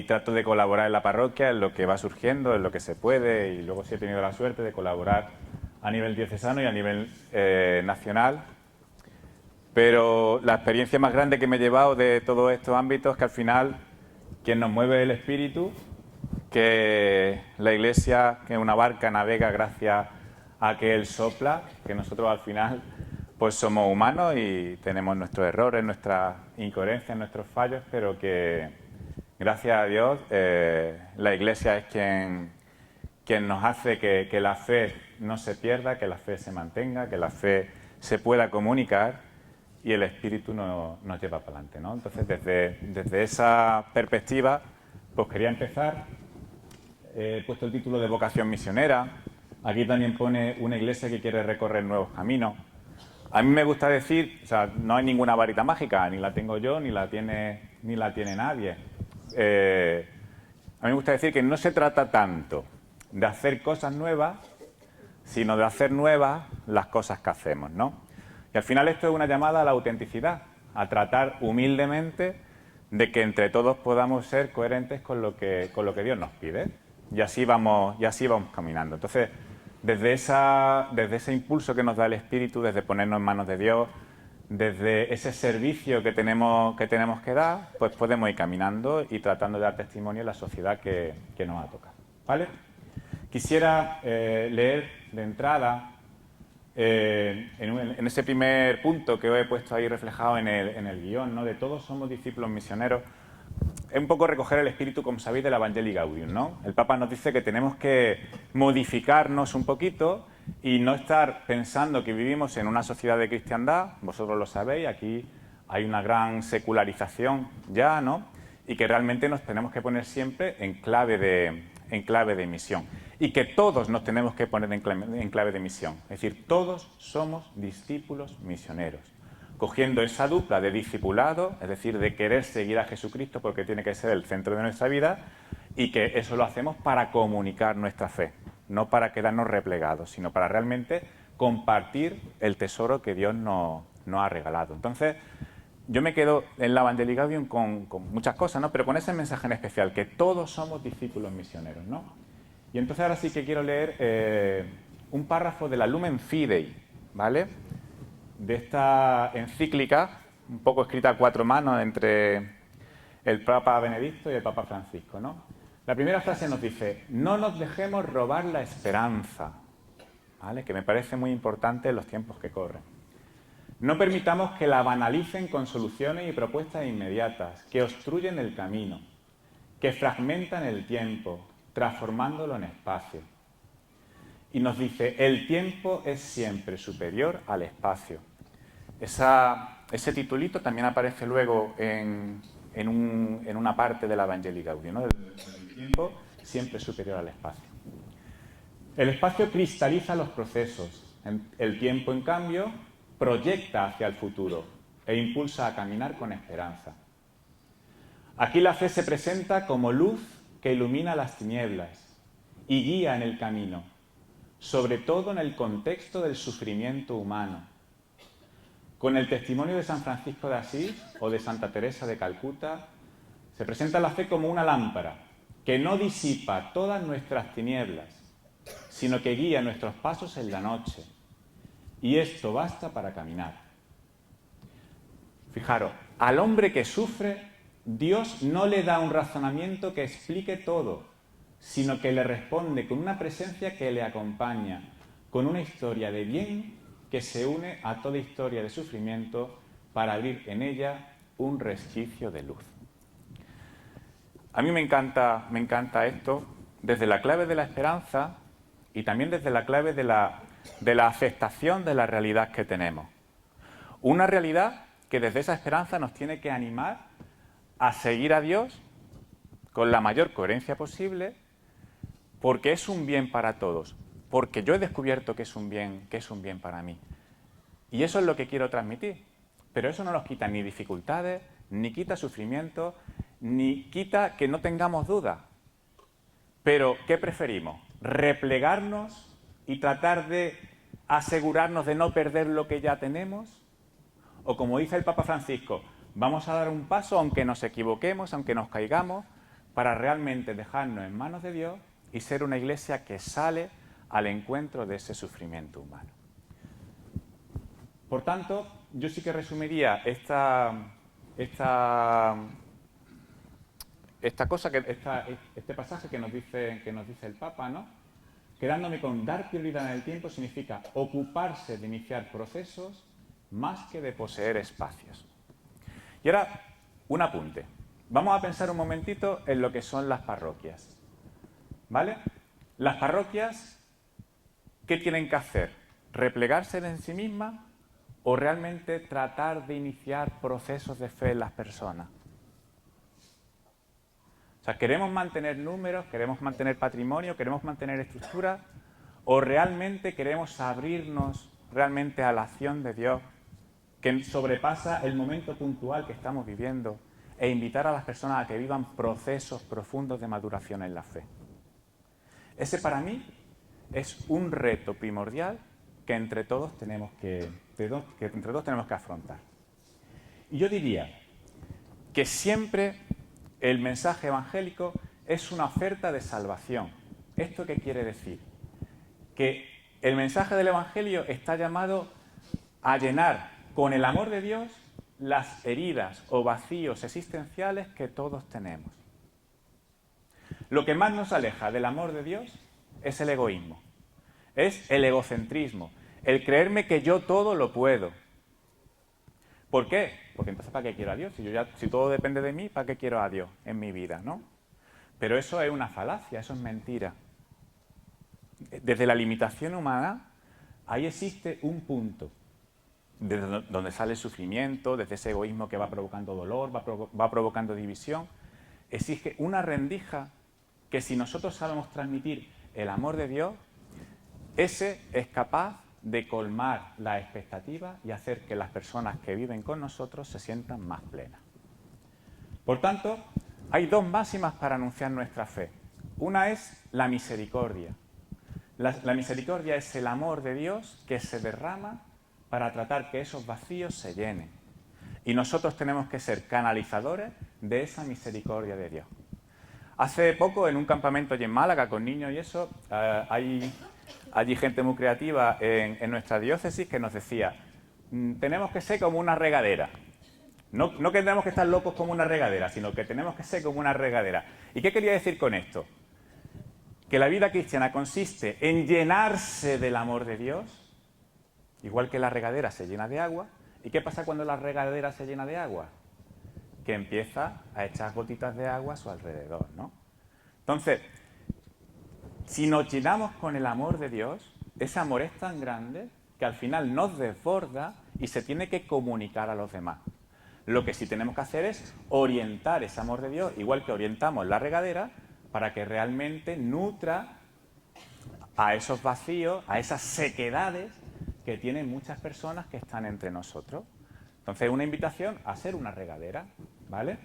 trato de colaborar en la parroquia, en lo que va surgiendo, en lo que se puede y luego sí he tenido la suerte de colaborar a nivel diocesano y a nivel nacional. Pero la experiencia más grande que me he llevado de todos estos ámbitos es que al final quien nos mueve es el Espíritu, que la Iglesia, que es una barca, navega gracias a que Él sopla, que nosotros al final pues somos humanos y tenemos nuestros errores, nuestras incoherencias, nuestros fallos, pero que gracias a Dios la Iglesia es quien nos hace que la fe no se pierda, que la fe se mantenga, que la fe se pueda comunicar y el Espíritu nos lleva para adelante, ¿no? Entonces, desde esa perspectiva, pues quería empezar. He puesto el título de vocación misionera, Aquí también pone una iglesia que quiere recorrer nuevos caminos. A mí me gusta decir, o sea, no hay ninguna varita mágica, ni la tengo yo, ni la tiene nadie. A mí me gusta decir que no se trata tanto de hacer cosas nuevas, sino de hacer nuevas las cosas que hacemos, ¿no? Y al final esto es una llamada a la autenticidad, a tratar humildemente de que entre todos podamos ser coherentes con lo que Dios nos pide. Y así vamos caminando. Entonces, desde ese impulso que nos da el Espíritu, desde ponernos en manos de Dios, desde ese servicio que tenemos que dar, pues podemos ir caminando y tratando de dar testimonio en la sociedad que nos ha tocado, ¿vale? Quisiera leer de entrada, en ese primer punto que os he puesto ahí reflejado en el guión, ¿no? De todos somos discípulos misioneros, es un poco recoger el espíritu, como sabéis, del Evangelii Gaudium, ¿no? El Papa nos dice que tenemos que modificarnos un poquito y no estar pensando que vivimos en una sociedad de cristiandad, vosotros lo sabéis, aquí hay una gran secularización ya, ¿no? Y que realmente nos tenemos que poner siempre en clave de misión. Y que todos nos tenemos que poner en clave de misión. Es decir, todos somos discípulos misioneros. Cogiendo esa dupla de discipulado, es decir, de querer seguir a Jesucristo porque tiene que ser el centro de nuestra vida, y que eso lo hacemos para comunicar nuestra fe, no para quedarnos replegados, sino para realmente compartir el tesoro que Dios nos ha regalado. Entonces, yo me quedo en la Evangelii Gaudium con muchas cosas, ¿no? Pero con ese mensaje en especial, que todos somos discípulos misioneros, ¿no? Y entonces ahora sí que quiero leer un párrafo de la Lumen Fidei, ¿vale? De esta encíclica, un poco escrita a cuatro manos entre el Papa Benedicto y el Papa Francisco, ¿no? La primera frase nos dice: no nos dejemos robar la esperanza, ¿vale? Que me parece muy importante en los tiempos que corren. No permitamos que la banalicen con soluciones y propuestas inmediatas, que obstruyen el camino, que fragmentan el tiempo, transformándolo en espacio. Y nos dice: el tiempo es siempre superior al espacio. Ese titulito también aparece luego en una parte de la Evangelii Gaudium, ¿no? El tiempo siempre superior al espacio. El espacio cristaliza los procesos. El tiempo, en cambio, proyecta hacia el futuro e impulsa a caminar con esperanza. Aquí la fe se presenta como luz que ilumina las tinieblas y guía en el camino, sobre todo en el contexto del sufrimiento humano. Con el testimonio de San Francisco de Asís o de Santa Teresa de Calcuta, se presenta la fe como una lámpara que no disipa todas nuestras tinieblas, sino que guía nuestros pasos en la noche. Y esto basta para caminar. Fijaros, al hombre que sufre, Dios no le da un razonamiento que explique todo, sino que le responde con una presencia que le acompaña, con una historia de bien que se une a toda historia de sufrimiento para abrir en ella un resquicio de luz. A mí me encanta esto desde la clave de la esperanza y también desde la clave de la aceptación de la realidad que tenemos. Una realidad que desde esa esperanza nos tiene que animar a seguir a Dios con la mayor coherencia posible, porque es un bien para todos, porque yo he descubierto que es un bien para mí. Y eso es lo que quiero transmitir. Pero eso no nos quita ni dificultades, ni quita sufrimiento, ni quita que no tengamos dudas. Pero, ¿qué preferimos? ¿Replegarnos y tratar de asegurarnos de no perder lo que ya tenemos? O, como dice el Papa Francisco, vamos a dar un paso aunque nos equivoquemos, aunque nos caigamos, para realmente dejarnos en manos de Dios y ser una iglesia que sale al encuentro de ese sufrimiento humano. Por tanto, yo sí que resumiría este pasaje que nos dice el Papa, ¿no? Quedándome con dar prioridad en el tiempo significa ocuparse de iniciar procesos más que de poseer espacios. Y ahora, un apunte. Vamos a pensar un momentito en lo que son las parroquias, ¿vale? Las parroquias, ¿qué tienen que hacer? ¿Replegarse en sí mismas o realmente tratar de iniciar procesos de fe en las personas? O sea, ¿queremos mantener números, queremos mantener patrimonio, queremos mantener estructura ¿O realmente queremos abrirnos realmente a la acción de Dios que sobrepasa el momento puntual que estamos viviendo e invitar a las personas a que vivan procesos profundos de maduración en la fe? Ese para mí es un reto primordial que entre todos tenemos que afrontar. Y yo diría que siempre el mensaje evangélico es una oferta de salvación. ¿Esto qué quiere decir? Que el mensaje del Evangelio está llamado a llenar con el amor de Dios las heridas o vacíos existenciales que todos tenemos. Lo que más nos aleja del amor de Dios es el egoísmo, es el egocentrismo, el creerme que yo todo lo puedo. ¿Por qué? Porque entonces ¿para qué quiero a Dios? Si todo depende de mí, ¿para qué quiero a Dios en mi vida, no? Pero eso es una falacia, eso es mentira. Desde la limitación humana, ahí existe un punto, desde donde sale el sufrimiento, desde ese egoísmo que va provocando dolor, va provocando división. Existe una rendija que si nosotros sabemos transmitir el amor de Dios, ese es capaz de colmar las expectativas y hacer que las personas que viven con nosotros se sientan más plenas. Por tanto, hay dos máximas para anunciar nuestra fe. Una es la misericordia. La misericordia es el amor de Dios que se derrama para tratar que esos vacíos se llenen. Y nosotros tenemos que ser canalizadores de esa misericordia de Dios. Hace poco, en un campamento allí en Málaga, con niños y eso, hay allí gente muy creativa en nuestra diócesis que nos decía, tenemos que ser como una regadera. No que tenemos que estar locos como una regadera, sino que tenemos que ser como una regadera. ¿Y qué quería decir con esto? Que la vida cristiana consiste en llenarse del amor de Dios, igual que la regadera se llena de agua. ¿Y qué pasa cuando la regadera se llena de agua? Que empieza a echar gotitas de agua a su alrededor, ¿no? Entonces, si nos llenamos con el amor de Dios, ese amor es tan grande que al final nos desborda y se tiene que comunicar a los demás. Lo que sí tenemos que hacer es orientar ese amor de Dios, igual que orientamos la regadera, para que realmente nutra a esos vacíos, a esas sequedades que tienen muchas personas que están entre nosotros. Entonces, una invitación a ser una regadera, ¿vale?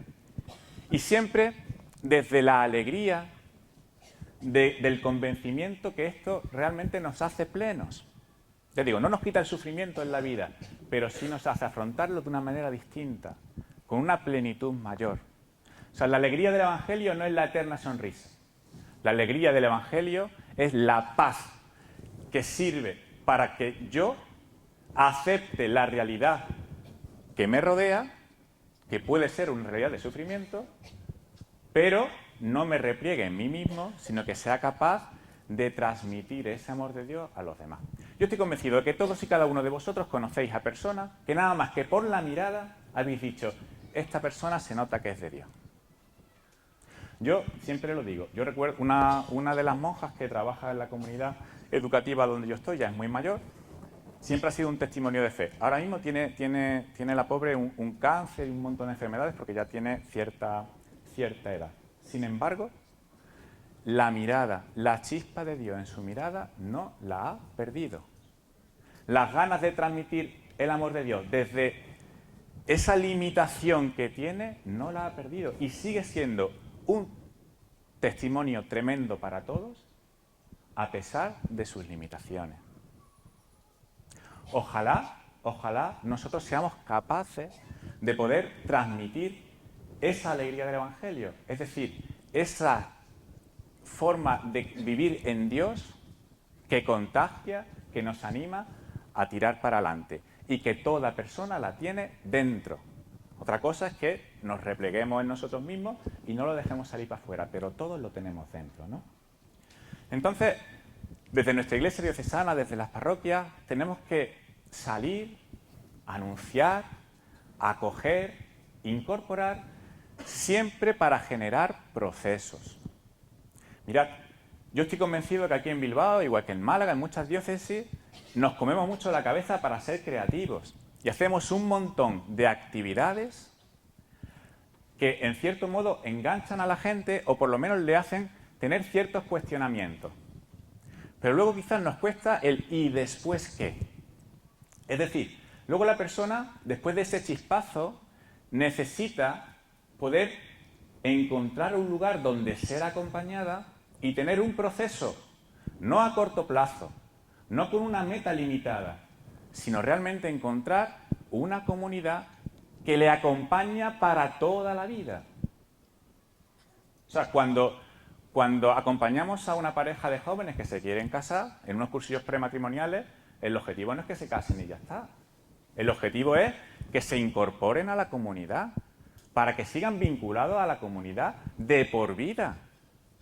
Y siempre desde la alegría del convencimiento que esto realmente nos hace plenos. Te digo, no nos quita el sufrimiento en la vida, pero sí nos hace afrontarlo de una manera distinta, con una plenitud mayor. O sea, la alegría del Evangelio no es la eterna sonrisa. La alegría del Evangelio es la paz que sirve para que yo acepte la realidad que me rodea, que puede ser una realidad de sufrimiento, pero no me repliegue en mí mismo, sino que sea capaz de transmitir ese amor de Dios a los demás. Yo estoy convencido de que todos y cada uno de vosotros conocéis a personas que nada más que por la mirada habéis dicho, esta persona se nota que es de Dios. Yo siempre lo digo, yo recuerdo una de las monjas que trabaja en la comunidad educativa donde yo estoy, ya es muy mayor, siempre ha sido un testimonio de fe. Ahora mismo tiene la pobre un cáncer y un montón de enfermedades porque ya tiene cierta edad. Sin embargo, la mirada, la chispa de Dios en su mirada no la ha perdido. Las ganas de transmitir el amor de Dios desde esa limitación que tiene no la ha perdido y sigue siendo un testimonio tremendo para todos a pesar de sus limitaciones. Ojalá nosotros seamos capaces de poder transmitir esa alegría del Evangelio, es decir, esa forma de vivir en Dios que contagia, que nos anima a tirar para adelante y que toda persona la tiene dentro. Otra cosa es que nos repleguemos en nosotros mismos y no lo dejemos salir para afuera, pero todos lo tenemos dentro, ¿no? Entonces, desde nuestra iglesia diocesana, desde las parroquias, tenemos que salir, anunciar, acoger, incorporar, siempre para generar procesos. Mirad, yo estoy convencido que aquí en Bilbao, igual que en Málaga, en muchas diócesis, nos comemos mucho la cabeza para ser creativos y hacemos un montón de actividades que, en cierto modo, enganchan a la gente o por lo menos le hacen tener ciertos cuestionamientos. Pero luego quizás nos cuesta el ¿y después qué? Es decir, luego la persona, después de ese chispazo, necesita poder encontrar un lugar donde ser acompañada y tener un proceso, no a corto plazo, no con una meta limitada, sino realmente encontrar una comunidad que le acompaña para toda la vida. O sea, cuando acompañamos a una pareja de jóvenes que se quieren casar en unos cursillos prematrimoniales, el objetivo no es que se casen y ya está. El objetivo es que se incorporen a la comunidad, para que sigan vinculados a la comunidad de por vida.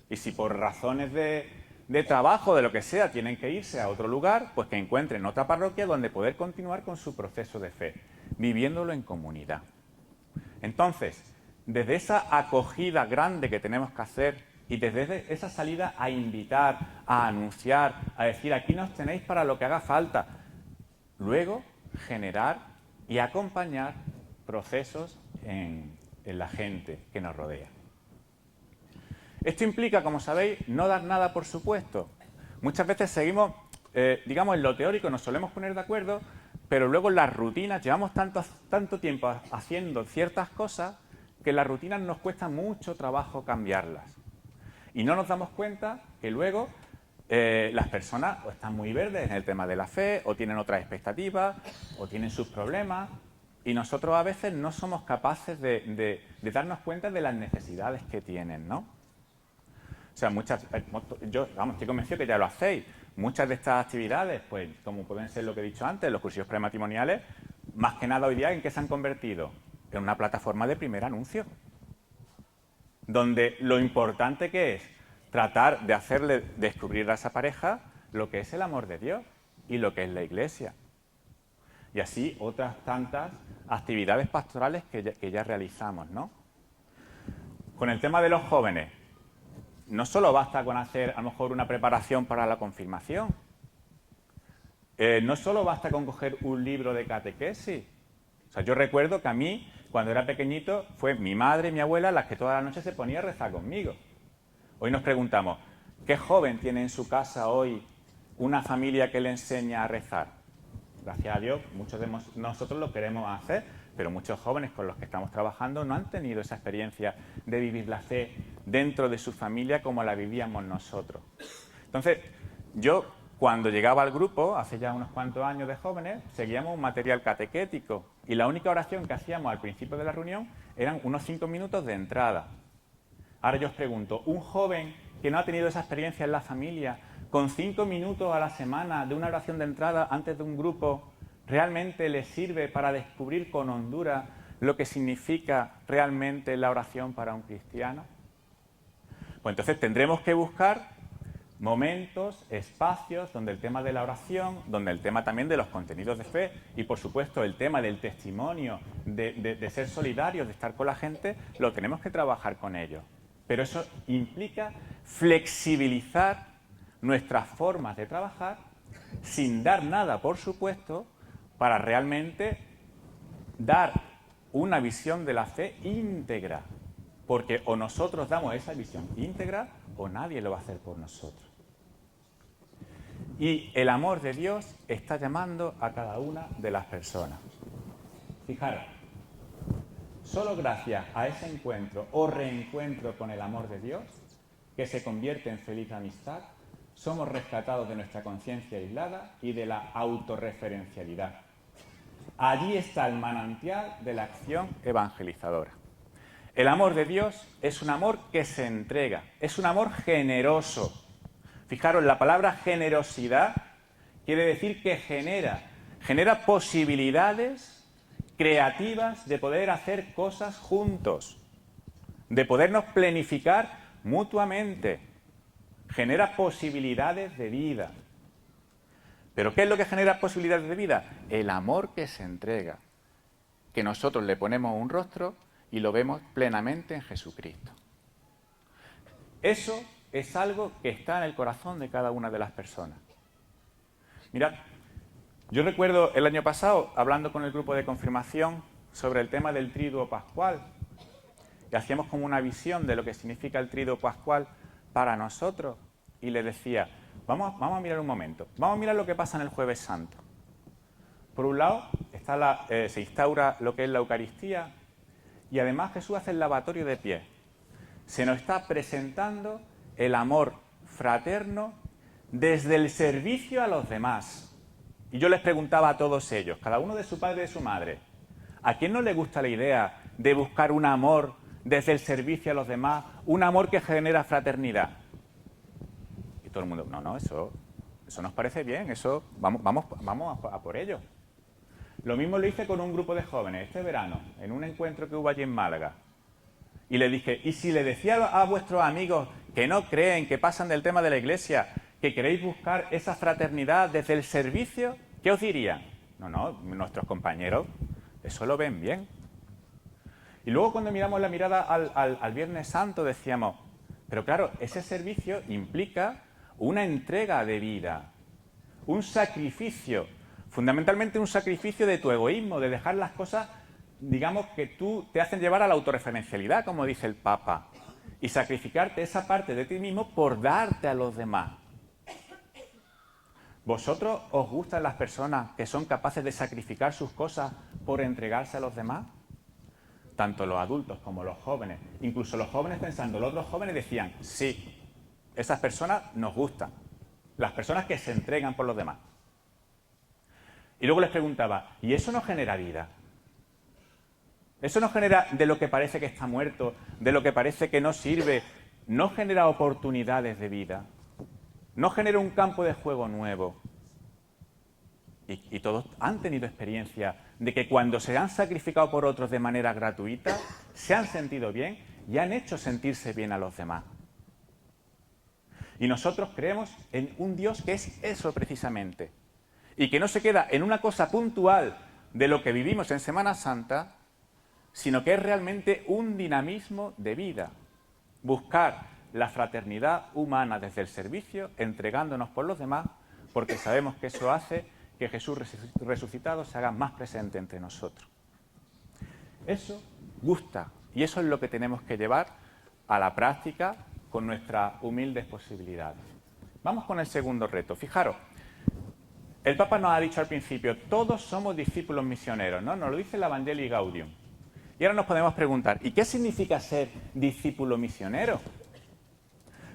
Y si por razones de trabajo, de lo que sea, tienen que irse a otro lugar, pues que encuentren otra parroquia donde poder continuar con su proceso de fe, viviéndolo en comunidad. Entonces, desde esa acogida grande que tenemos que hacer y desde esa salida a invitar, a anunciar, a decir aquí nos tenéis para lo que haga falta, luego generar y acompañar procesos en la gente que nos rodea. Esto implica, como sabéis, no dar nada por supuesto. Muchas veces seguimos, digamos, en lo teórico nos solemos poner de acuerdo, pero luego en las rutinas llevamos tanto tiempo haciendo ciertas cosas que en las rutinas nos cuesta mucho trabajo cambiarlas. Y no nos damos cuenta que luego las personas o están muy verdes en el tema de la fe, o tienen otras expectativas, o tienen sus problemas, y nosotros a veces no somos capaces de darnos cuenta de las necesidades que tienen, ¿no? O sea, yo estoy convencido que ya lo hacéis. Muchas de estas actividades, pues, como pueden ser lo que he dicho antes, los cursillos prematrimoniales, más que nada hoy día, ¿en qué se han convertido? En una plataforma de primer anuncio, donde lo importante que es tratar de hacerle descubrir a esa pareja lo que es el amor de Dios y lo que es la Iglesia. Y así otras tantas actividades pastorales que ya realizamos, ¿no? Con el tema de los jóvenes, no solo basta con hacer a lo mejor una preparación para la confirmación, no solo basta con coger un libro de catequesis. O sea, yo recuerdo que a mí, cuando era pequeñito, fue mi madre y mi abuela las que toda la noche se ponía a rezar conmigo. Hoy nos preguntamos, ¿qué joven tiene en su casa hoy una familia que le enseña a rezar? Gracias a Dios, muchos de nosotros lo queremos hacer, pero muchos jóvenes con los que estamos trabajando no han tenido esa experiencia de vivir la fe dentro de su familia como la vivíamos nosotros. Entonces, yo cuando llegaba al grupo, hace ya unos cuantos años de jóvenes, seguíamos un material catequético y la única oración que hacíamos al principio de la reunión eran unos 5 minutos de entrada. Ahora yo os pregunto, ¿un joven que no ha tenido esa experiencia en la familia, con 5 minutos a la semana de una oración de entrada antes de un grupo, realmente le sirve para descubrir con hondura lo que significa realmente la oración para un cristiano? Pues entonces tendremos que buscar momentos, espacios donde el tema de la oración, donde el tema también de los contenidos de fe y por supuesto el tema del testimonio, de ser solidarios, de estar con la gente, lo tenemos que trabajar con ellos. Pero eso implica flexibilizar nuestras formas de trabajar sin dar nada, por supuesto, para realmente dar una visión de la fe íntegra. Porque o nosotros damos esa visión íntegra o nadie lo va a hacer por nosotros. Y el amor de Dios está llamando a cada una de las personas. Fijaros, solo gracias a ese encuentro o reencuentro con el amor de Dios, que se convierte en feliz amistad, somos rescatados de nuestra conciencia aislada y de la autorreferencialidad. Allí está el manantial de la acción evangelizadora. El amor de Dios es un amor que se entrega, es un amor generoso. Fijaros, la palabra generosidad quiere decir que genera posibilidades creativas de poder hacer cosas juntos, de podernos planificar mutuamente. Genera posibilidades de vida. ¿Pero qué es lo que genera posibilidades de vida? El amor que se entrega, que nosotros le ponemos un rostro y lo vemos plenamente en Jesucristo. Eso es algo que está en el corazón de cada una de las personas. Mirad, yo recuerdo el año pasado, hablando con el grupo de confirmación sobre el tema del Triduo Pascual, y hacíamos como una visión de lo que significa el Triduo Pascual para nosotros, y les decía, Vamos a mirar un momento. Vamos a mirar lo que pasa en el Jueves Santo. Por un lado, se instaura lo que es la Eucaristía y además Jesús hace el lavatorio de pies. Se nos está presentando el amor fraterno desde el servicio a los demás. Y yo les preguntaba a todos ellos, cada uno de su padre y de su madre, ¿a quién no le gusta la idea de buscar un amor desde el servicio a los demás, un amor que genera fraternidad? Y todo el mundo, no, eso nos parece bien, eso vamos a por ello. Lo mismo lo hice con un grupo de jóvenes este verano, en un encuentro que hubo allí en Málaga. Y le dije, ¿y si le decía a vuestros amigos que no creen, que pasan del tema de la Iglesia, que queréis buscar esa fraternidad desde el servicio, qué os dirían? No, nuestros compañeros eso lo ven bien. Y luego cuando miramos la mirada al Viernes Santo decíamos, pero claro, ese servicio implica una entrega de vida, un sacrificio, fundamentalmente un sacrificio de tu egoísmo, de dejar las cosas, digamos, que tú te hacen llevar a la autorreferencialidad, como dice el Papa, y sacrificarte esa parte de ti mismo por darte a los demás. ¿Vosotros os gustan las personas que son capaces de sacrificar sus cosas por entregarse a los demás? Tanto los adultos como los jóvenes. Incluso los jóvenes pensando, los otros jóvenes decían, sí, esas personas nos gustan. Las personas que se entregan por los demás. Y luego les preguntaba, ¿y eso no genera vida? ¿Eso no genera de lo que parece que está muerto, de lo que parece que no sirve, no genera oportunidades de vida? ¿No genera un campo de juego nuevo? Y todos han tenido experiencia de que cuando se han sacrificado por otros de manera gratuita, se han sentido bien y han hecho sentirse bien a los demás. Y nosotros creemos en un Dios que es eso precisamente. Y que no se queda en una cosa puntual de lo que vivimos en Semana Santa, sino que es realmente un dinamismo de vida. Buscar la fraternidad humana desde el servicio, entregándonos por los demás, porque sabemos que eso hace que Jesús resucitado se haga más presente entre nosotros. Eso gusta, y eso es lo que tenemos que llevar a la práctica con nuestras humildes posibilidades. Vamos con el segundo reto. Fijaros, el Papa nos ha dicho al principio, todos somos discípulos misioneros, ¿no? Nos lo dice el Evangelii Gaudium. Y ahora nos podemos preguntar, ¿y qué significa ser discípulo misionero?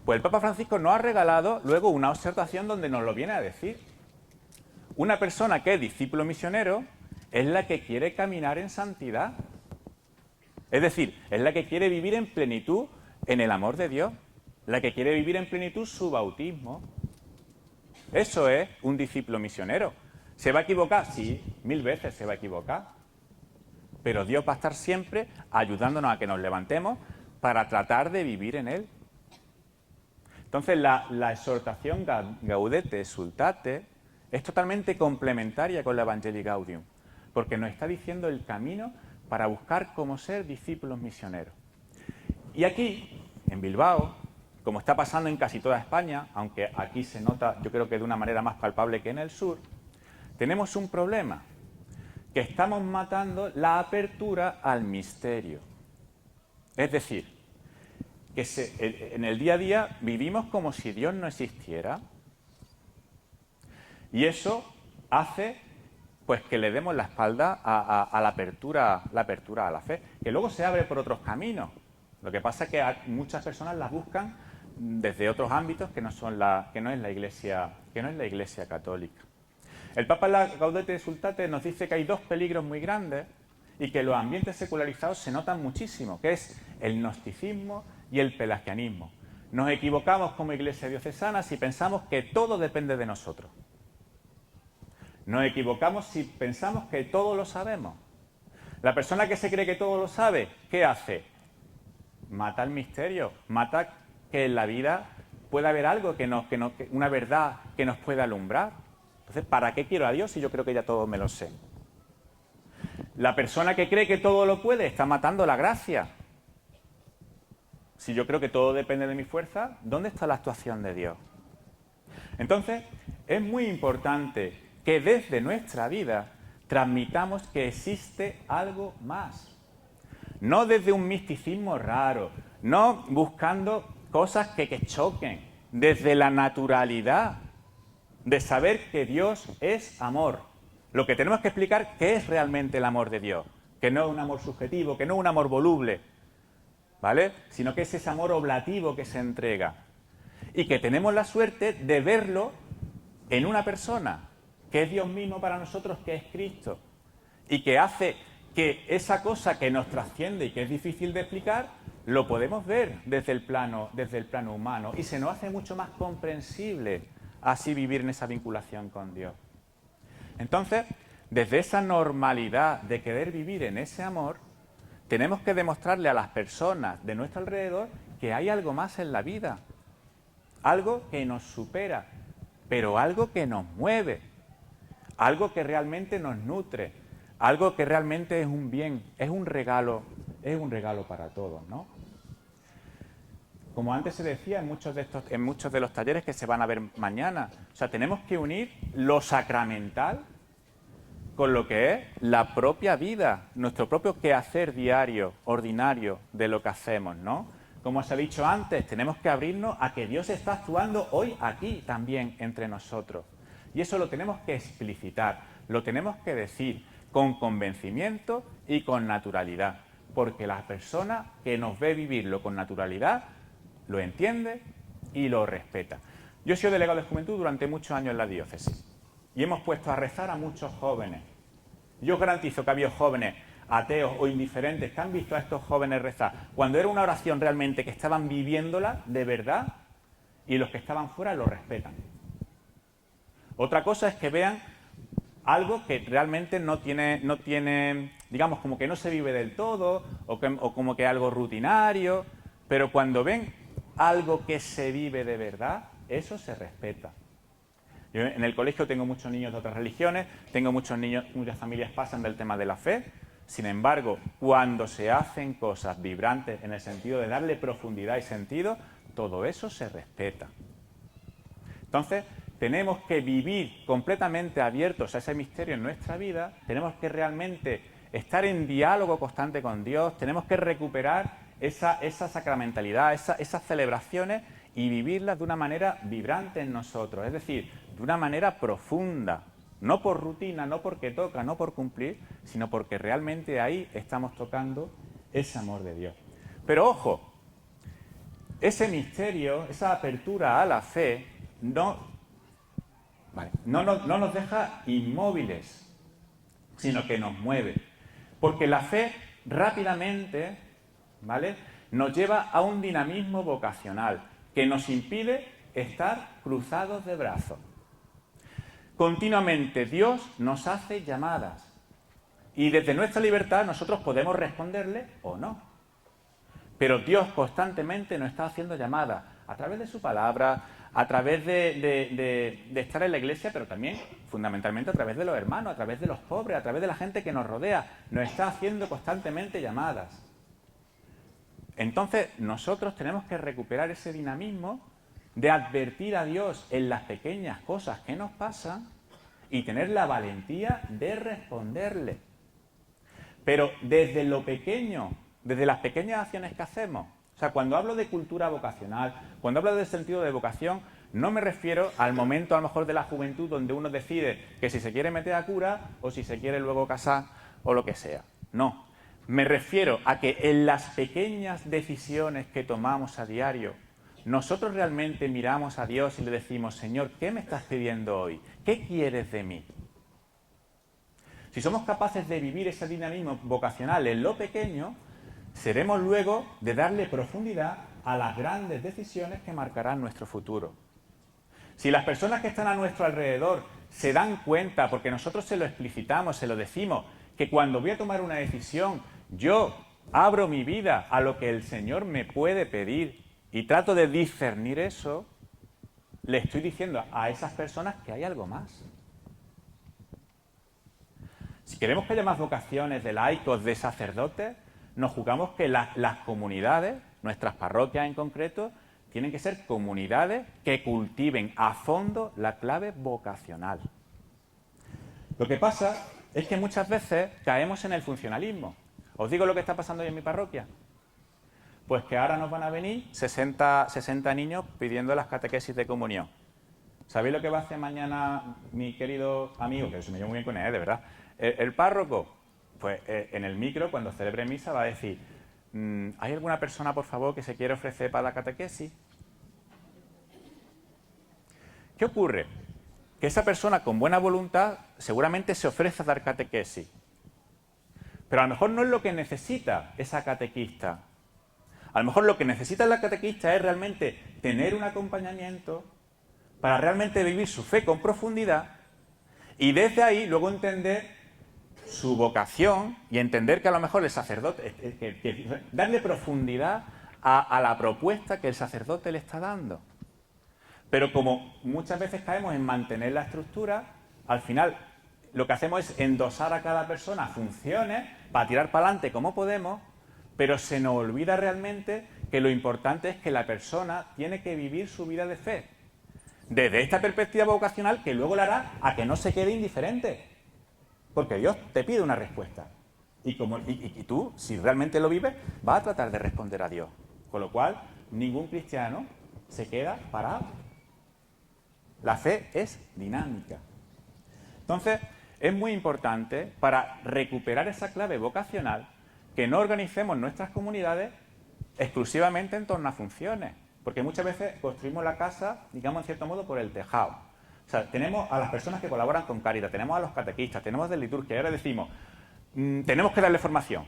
Pues el Papa Francisco nos ha regalado luego una observación donde nos lo viene a decir. Una persona que es discípulo misionero es la que quiere caminar en santidad. Es decir, es la que quiere vivir en plenitud en el amor de Dios, la que quiere vivir en plenitud su bautismo. Eso es un discípulo misionero. ¿Se va a equivocar? Sí, 1000 veces se va a equivocar. Pero Dios va a estar siempre ayudándonos a que nos levantemos para tratar de vivir en Él. Entonces, la exhortación Gaudete Exsultate es totalmente complementaria con la Evangelii Gaudium, porque nos está diciendo el camino para buscar cómo ser discípulos misioneros. Y aquí, en Bilbao, como está pasando en casi toda España, aunque aquí se nota, yo creo que de una manera más palpable que en el sur, tenemos un problema, que estamos matando la apertura al misterio. Es decir, que en el día a día vivimos como si Dios no existiera. Y eso hace pues que le demos la espalda a la apertura a la fe, que luego se abre por otros caminos. Lo que pasa es que muchas personas las buscan desde otros ámbitos que no es la Iglesia católica. El Papa en la Gaudete Exsultate nos dice que hay dos peligros muy grandes y que los ambientes secularizados se notan muchísimo, que es el gnosticismo y el pelagianismo. Nos equivocamos como Iglesia diocesana si pensamos que todo depende de nosotros. Nos equivocamos si pensamos que todo lo sabemos. La persona que se cree que todo lo sabe, ¿qué hace? Mata el misterio, mata que en la vida pueda haber algo, una verdad que nos pueda alumbrar. Entonces, ¿para qué quiero a Dios si yo creo que ya todo me lo sé? La persona que cree que todo lo puede está matando la gracia. Si yo creo que todo depende de mi fuerza, ¿dónde está la actuación de Dios? Entonces, es muy importante que desde nuestra vida transmitamos que existe algo más. No desde un misticismo raro, no buscando cosas que choquen, desde la naturalidad de saber que Dios es amor. Lo que tenemos que explicar qué es realmente el amor de Dios, que no es un amor subjetivo, que no es un amor voluble, ¿vale? Sino que es ese amor oblativo que se entrega. Y que tenemos la suerte de verlo en una persona, que es Dios mismo para nosotros, que es Cristo. Y que hace que esa cosa que nos trasciende y que es difícil de explicar, lo podemos ver desde el plano humano. Y se nos hace mucho más comprensible así vivir en esa vinculación con Dios. Entonces, desde esa normalidad de querer vivir en ese amor, tenemos que demostrarle a las personas de nuestro alrededor que hay algo más en la vida, algo que nos supera, pero algo que nos mueve, algo que realmente nos nutre, algo que realmente es un bien, es un regalo para todos, ¿no? Como antes se decía en muchos de los talleres que se van a ver mañana, o sea, tenemos que unir lo sacramental con lo que es la propia vida, nuestro propio quehacer diario, ordinario de lo que hacemos, ¿no? Como os he dicho antes, tenemos que abrirnos a que Dios está actuando hoy aquí también entre nosotros. Y eso lo tenemos que explicitar, lo tenemos que decir con convencimiento y con naturalidad, porque la persona que nos ve vivirlo con naturalidad lo entiende y lo respeta. Yo he sido delegado de juventud durante muchos años en la diócesis y hemos puesto a rezar a muchos jóvenes. Yo os garantizo que ha habido jóvenes ateos o indiferentes que han visto a estos jóvenes rezar cuando era una oración realmente que estaban viviéndola de verdad, y los que estaban fuera lo respetan. Otra cosa es que vean algo que realmente no tiene, digamos, como que no se vive del todo, o como que algo rutinario, pero cuando ven algo que se vive de verdad, eso se respeta. Yo en el colegio tengo muchos niños de otras religiones, tengo muchos niños, muchas familias pasan del tema de la fe. Sin embargo, cuando se hacen cosas vibrantes en el sentido de darle profundidad y sentido, todo eso se respeta. Entonces, tenemos que vivir completamente abiertos a ese misterio en nuestra vida, tenemos que realmente estar en diálogo constante con Dios, tenemos que recuperar esa sacramentalidad, esas celebraciones y vivirlas de una manera vibrante en nosotros, es decir, de una manera profunda, no por rutina, no porque toca, no por cumplir, sino porque realmente ahí estamos tocando ese amor de Dios. Pero ojo, ese misterio, esa apertura a la fe, no nos deja inmóviles, sino que nos mueve. Porque la fe rápidamente, ¿vale?, nos lleva a un dinamismo vocacional que nos impide estar cruzados de brazos. Continuamente Dios nos hace llamadas y desde nuestra libertad nosotros podemos responderle o no. Pero Dios constantemente nos está haciendo llamadas a través de su palabra, a través de estar en la iglesia, pero también fundamentalmente a través de los hermanos, a través de los pobres, a través de la gente que nos rodea. Nos está haciendo constantemente llamadas. Entonces nosotros tenemos que recuperar ese dinamismo de advertir a Dios en las pequeñas cosas que nos pasan y tener la valentía de responderle. Pero desde lo pequeño, desde las pequeñas acciones que hacemos. O sea, cuando hablo de cultura vocacional, cuando hablo del sentido de vocación, no me refiero al momento a lo mejor de la juventud donde uno decide que si se quiere meter a cura o si se quiere luego casar o lo que sea. No, me refiero a que en las pequeñas decisiones que tomamos a diario, nosotros realmente miramos a Dios y le decimos, Señor, ¿qué me estás pidiendo hoy? ¿Qué quieres de mí? Si somos capaces de vivir ese dinamismo vocacional en lo pequeño, seremos luego de darle profundidad a las grandes decisiones que marcarán nuestro futuro. Si las personas que están a nuestro alrededor se dan cuenta, porque nosotros se lo explicitamos, se lo decimos, que cuando voy a tomar una decisión, yo abro mi vida a lo que el Señor me puede pedir y trato de discernir eso, le estoy diciendo a esas personas que hay algo más. Si queremos que haya más vocaciones de laicos, de sacerdotes, nos jugamos que las comunidades, nuestras parroquias en concreto, tienen que ser comunidades que cultiven a fondo la clave vocacional. Lo que pasa es que muchas veces caemos en el funcionalismo. Os digo lo que está pasando hoy en mi parroquia. Pues que ahora nos van a venir 60 niños pidiendo las catequesis de comunión. ¿Sabéis lo que va a hacer mañana mi querido amigo, que se me llevo muy bien con él, de verdad? El párroco, pues en el micro, cuando celebre misa, va a decir, ¿hay alguna persona, por favor, que se quiere ofrecer para la catequesis? ¿Qué ocurre? Que esa persona con buena voluntad seguramente se ofrece a dar catequesis. Pero a lo mejor no es lo que necesita esa catequista. A lo mejor lo que necesita la catequista es realmente tener un acompañamiento para realmente vivir su fe con profundidad y desde ahí luego entender su vocación y entender que a lo mejor el sacerdote, darle profundidad a la propuesta que el sacerdote le está dando. Pero como muchas veces caemos en mantener la estructura, al final lo que hacemos es endosar a cada persona funciones para tirar para adelante como podemos, pero se nos olvida realmente que lo importante es que la persona tiene que vivir su vida de fe. Desde esta perspectiva vocacional que luego le hará a que no se quede indiferente. Porque Dios te pide una respuesta. Y tú, si realmente lo vives, vas a tratar de responder a Dios. Con lo cual, ningún cristiano se queda parado. La fe es dinámica. Entonces, es muy importante para recuperar esa clave vocacional que no organicemos nuestras comunidades exclusivamente en torno a funciones. Porque muchas veces construimos la casa, digamos en cierto modo, por el tejado. O sea, tenemos a las personas que colaboran con Cáritas, tenemos a los catequistas, tenemos de liturgia, y ahora decimos, tenemos que darle formación.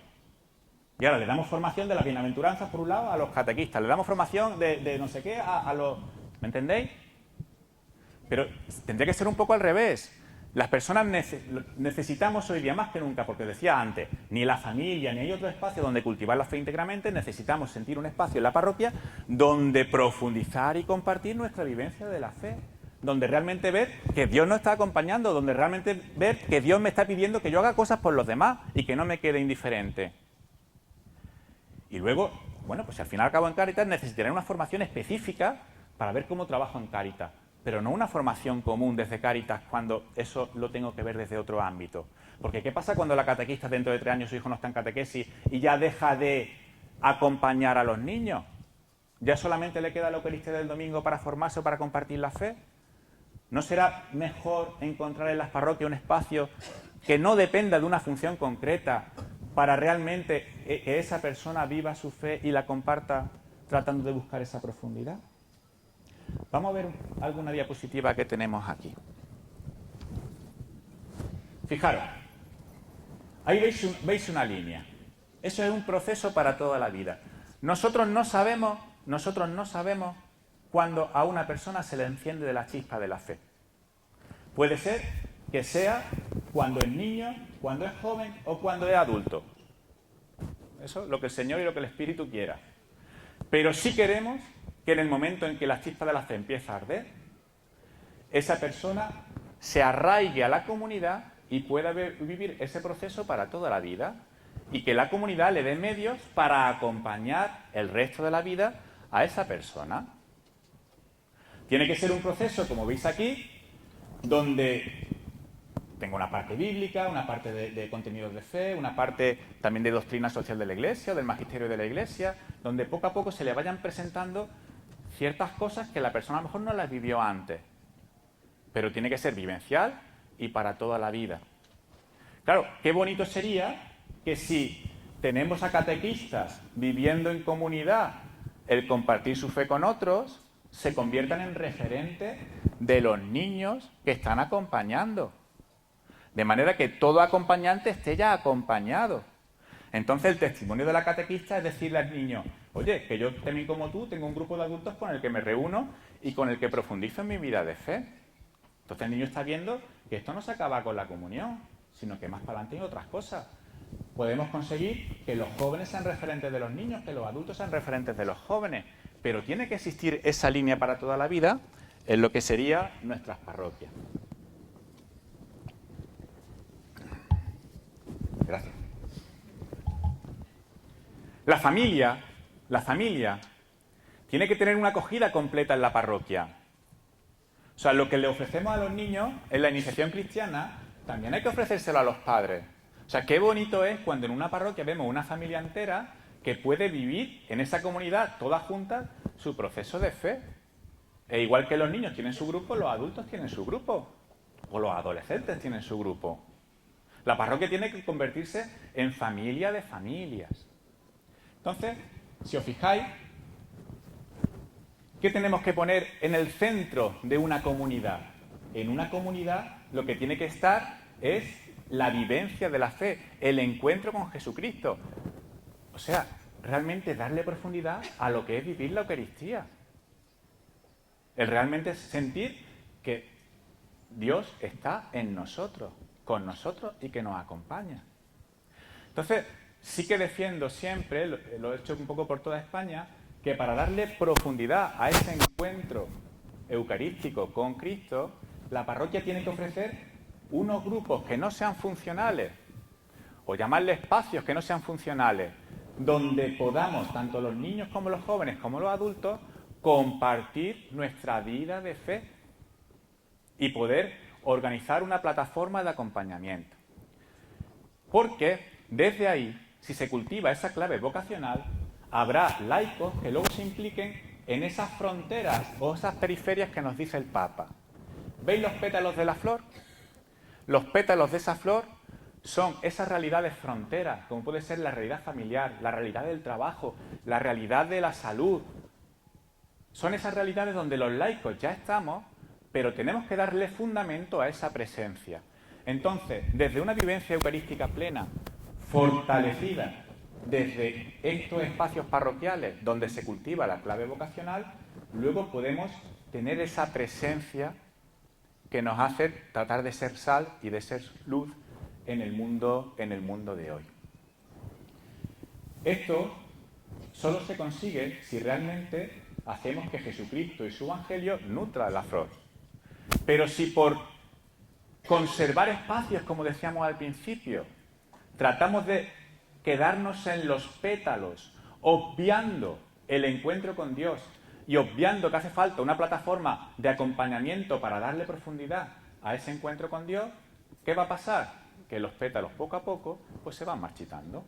Y ahora le damos formación de las bienaventuranzas, por un lado, a los catequistas, le damos formación de no sé qué a los... ¿Me entendéis? Pero tendría que ser un poco al revés. Las personas necesitamos hoy día más que nunca, porque decía antes, ni la familia, ni hay otro espacio donde cultivar la fe íntegramente, necesitamos sentir un espacio en la parroquia donde profundizar y compartir nuestra vivencia de la fe, donde realmente ver que Dios nos está acompañando, donde realmente ver que Dios me está pidiendo que yo haga cosas por los demás y que no me quede indiferente. Y luego, bueno, pues al final al cabo en Cáritas necesitaré una formación específica para ver cómo trabajo en Cáritas. Pero no una formación común desde Cáritas cuando eso lo tengo que ver desde otro ámbito. Porque ¿qué pasa cuando la catequista dentro de 3 años su hijo no está en catequesis y ya deja de acompañar a los niños? ¿Ya solamente le queda la Eucaristía del domingo para formarse o para compartir la fe? ¿No será mejor encontrar en las parroquias un espacio que no dependa de una función concreta para realmente que esa persona viva su fe y la comparta tratando de buscar esa profundidad? Vamos a ver alguna diapositiva que tenemos aquí. Fijaros, ahí veis una línea. Eso es un proceso para toda la vida. Nosotros no sabemos cuando a una persona se le enciende de la chispa de la fe. Puede ser que sea cuando es niño, cuando es joven o cuando es adulto. Eso es lo que el Señor y lo que el Espíritu quiera. Pero sí queremos que en el momento en que la chispa de la fe empieza a arder, esa persona se arraigue a la comunidad y pueda vivir ese proceso para toda la vida y que la comunidad le dé medios para acompañar el resto de la vida a esa persona. Tiene que ser un proceso, como veis aquí, donde tengo una parte bíblica, una parte de contenidos de fe, una parte también de doctrina social de la Iglesia, del magisterio de la Iglesia, donde poco a poco se le vayan presentando ciertas cosas que la persona a lo mejor no las vivió antes, pero tiene que ser vivencial y para toda la vida. Claro, qué bonito sería que si tenemos a catequistas viviendo en comunidad el compartir su fe con otros, se conviertan en referentes de los niños que están acompañando. De manera que todo acompañante esté ya acompañado. Entonces el testimonio de la catequista es decirle al niño, oye, que yo también como tú tengo un grupo de adultos con el que me reúno y con el que profundizo en mi vida de fe. Entonces el niño está viendo que esto no se acaba con la comunión, sino que más para adelante hay otras cosas. Podemos conseguir que los jóvenes sean referentes de los niños, que los adultos sean referentes de los jóvenes, pero tiene que existir esa línea para toda la vida en lo que serían nuestras parroquias. Gracias. La familia tiene que tener una acogida completa en la parroquia. O sea, lo que le ofrecemos a los niños en la iniciación cristiana, también hay que ofrecérselo a los padres. O sea, qué bonito es cuando en una parroquia vemos una familia entera que puede vivir en esa comunidad, todas juntas, su proceso de fe. E igual que los niños tienen su grupo, los adultos tienen su grupo. O los adolescentes tienen su grupo. La parroquia tiene que convertirse en familia de familias. Entonces, si os fijáis, ¿qué tenemos que poner en el centro de una comunidad? En una comunidad lo que tiene que estar es la vivencia de la fe, el encuentro con Jesucristo. O sea, realmente darle profundidad a lo que es vivir la Eucaristía. El realmente sentir que Dios está en nosotros, con nosotros y que nos acompaña. Entonces, sí que defiendo siempre, lo he hecho un poco por toda España, que para darle profundidad a ese encuentro eucarístico con Cristo, la parroquia tiene que ofrecer unos grupos que no sean funcionales, o llamarle espacios que no sean funcionales, donde podamos, tanto los niños como los jóvenes como los adultos, compartir nuestra vida de fe y poder organizar una plataforma de acompañamiento. Porque desde ahí, si se cultiva esa clave vocacional, habrá laicos que luego se impliquen en esas fronteras o esas periferias que nos dice el Papa. ¿Veis los pétalos de la flor? Los pétalos de esa flor son esas realidades fronteras, como puede ser la realidad familiar, la realidad del trabajo, la realidad de la salud. Son esas realidades donde los laicos ya estamos, pero tenemos que darle fundamento a esa presencia. Entonces, desde una vivencia eucarística plena, fortalecida, desde estos espacios parroquiales donde se cultiva la clave vocacional, luego podemos tener esa presencia que nos hace tratar de ser sal y de ser luz en el mundo de hoy. Esto solo se consigue si realmente hacemos que Jesucristo y su Evangelio nutra la flor. Pero si por conservar espacios, como decíamos al principio, tratamos de quedarnos en los pétalos, obviando el encuentro con Dios y obviando que hace falta una plataforma de acompañamiento para darle profundidad a ese encuentro con Dios, ¿qué va a pasar? Que los pétalos poco a poco pues se van marchitando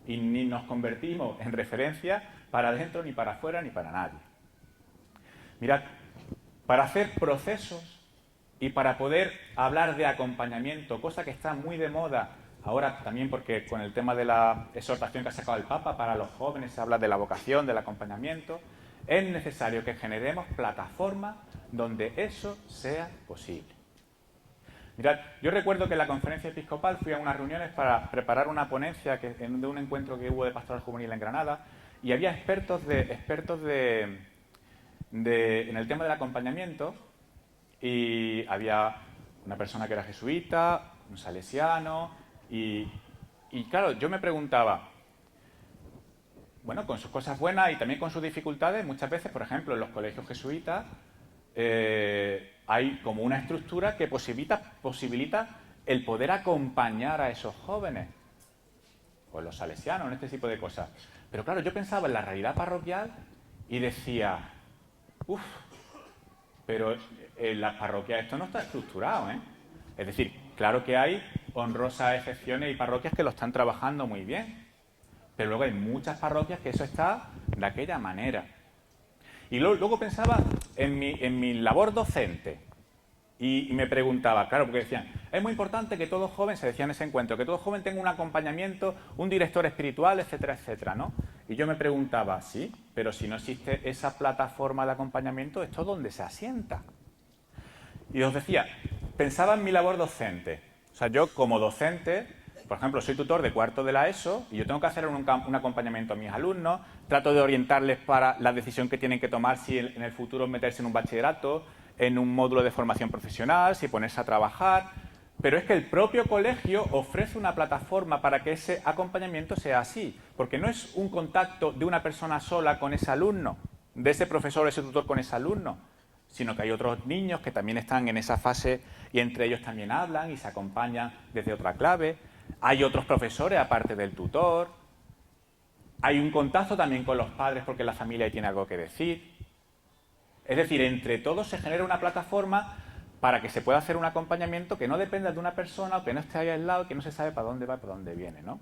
y ni nos convertimos en referencia para adentro, ni para afuera, ni para nadie. Mirad, para hacer procesos y para poder hablar de acompañamiento, cosa que está muy de moda ahora también porque con el tema de la exhortación que ha sacado el Papa para los jóvenes se habla de la vocación, del acompañamiento, es necesario que generemos plataformas donde eso sea posible. Mirad, yo recuerdo que en la conferencia episcopal fui a unas reuniones para preparar una ponencia de un encuentro que hubo de pastoral juvenil en Granada y había expertos en el tema del acompañamiento y había una persona que era jesuita, un salesiano y claro, yo me preguntaba, bueno, con sus cosas buenas y también con sus dificultades, muchas veces, por ejemplo, en los colegios jesuitas hay como una estructura que posibilita el poder acompañar a esos jóvenes, o los salesianos, en este tipo de cosas. Pero claro, yo pensaba en la realidad parroquial y decía, pero en la parroquia esto no está estructurado, ¿eh? Es decir, claro que hay honrosas excepciones y parroquias que lo están trabajando muy bien, pero luego hay muchas parroquias que eso está de aquella manera. Y luego pensaba en mi labor docente y me preguntaba, claro, porque decían, es muy importante que todo joven, se decía en ese encuentro, que todo joven tenga un acompañamiento, un director espiritual, etcétera, etcétera, ¿no? Y yo me preguntaba, sí, pero si no existe esa plataforma de acompañamiento, ¿esto dónde se asienta? Y os decía, pensaba en mi labor docente. O sea, yo como docente, por ejemplo, soy tutor de cuarto de la ESO y yo tengo que hacer un acompañamiento a mis alumnos, trato de orientarles para la decisión que tienen que tomar si en el futuro meterse en un bachillerato, en un módulo de formación profesional, si ponerse a trabajar. Pero es que el propio colegio ofrece una plataforma para que ese acompañamiento sea así, porque no es un contacto de una persona sola con ese alumno, de ese profesor o ese tutor con ese alumno, sino que hay otros niños que también están en esa fase y entre ellos también hablan y se acompañan desde otra clave. Hay otros profesores aparte del tutor. Hay un contacto también con los padres porque la familia tiene algo que decir. Es decir, entre todos se genera una plataforma para que se pueda hacer un acompañamiento que no dependa de una persona o que no esté ahí al lado, que no se sabe para dónde va y para dónde viene, ¿no?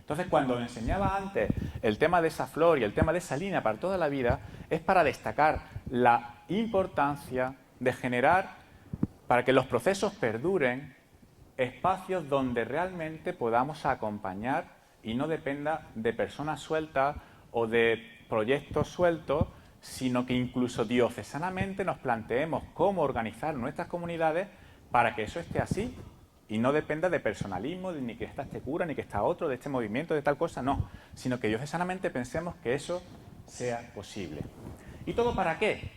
Entonces, cuando enseñaba antes el tema de esa flor y el tema de esa línea para toda la vida, es para destacar la importancia de generar, para que los procesos perduren, espacios donde realmente podamos acompañar y no dependa de personas sueltas o de proyectos sueltos, sino que incluso diocesanamente nos planteemos cómo organizar nuestras comunidades para que eso esté así y no dependa de personalismo, ni que está este cura, ni que está otro, de este movimiento, de tal cosa, no, sino que diocesanamente pensemos que eso sea posible. ¿Y todo para qué?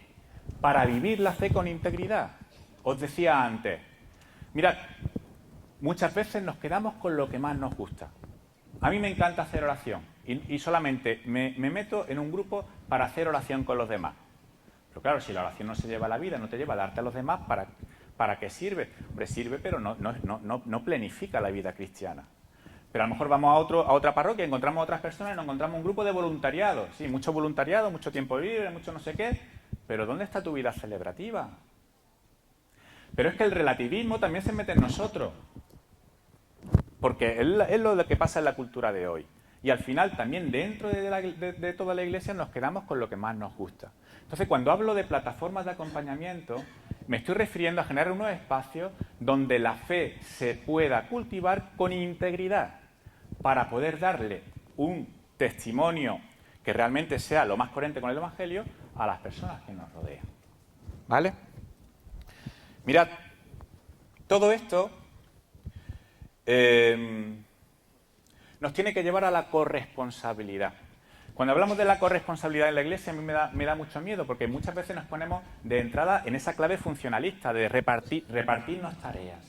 Para vivir la fe con integridad. Os decía antes, mirad, muchas veces nos quedamos con lo que más nos gusta. A mí me encanta hacer oración y solamente me meto en un grupo para hacer oración con los demás. Pero claro, si la oración no se lleva a la vida, no te lleva a darte a los demás, ¿para qué sirve? Hombre, sirve, pero no planifica la vida cristiana. Pero a lo mejor vamos a otra parroquia, encontramos a otras personas y nos encontramos un grupo de voluntariado. Sí, mucho voluntariado, mucho tiempo libre, mucho no sé qué. Pero ¿dónde está tu vida celebrativa? Pero es que el relativismo también se mete en nosotros. Porque es lo que pasa en la cultura de hoy. Y al final también dentro de toda la Iglesia nos quedamos con lo que más nos gusta. Entonces, cuando hablo de plataformas de acompañamiento, me estoy refiriendo a generar unos espacios donde la fe se pueda cultivar con integridad para poder darle un testimonio que realmente sea lo más coherente con el Evangelio a las personas que nos rodean. ¿Vale? Mirad, todo esto nos tiene que llevar a la corresponsabilidad. Cuando hablamos de la corresponsabilidad en la Iglesia, a mí me da mucho miedo, porque muchas veces nos ponemos de entrada en esa clave funcionalista de repartirnos tareas.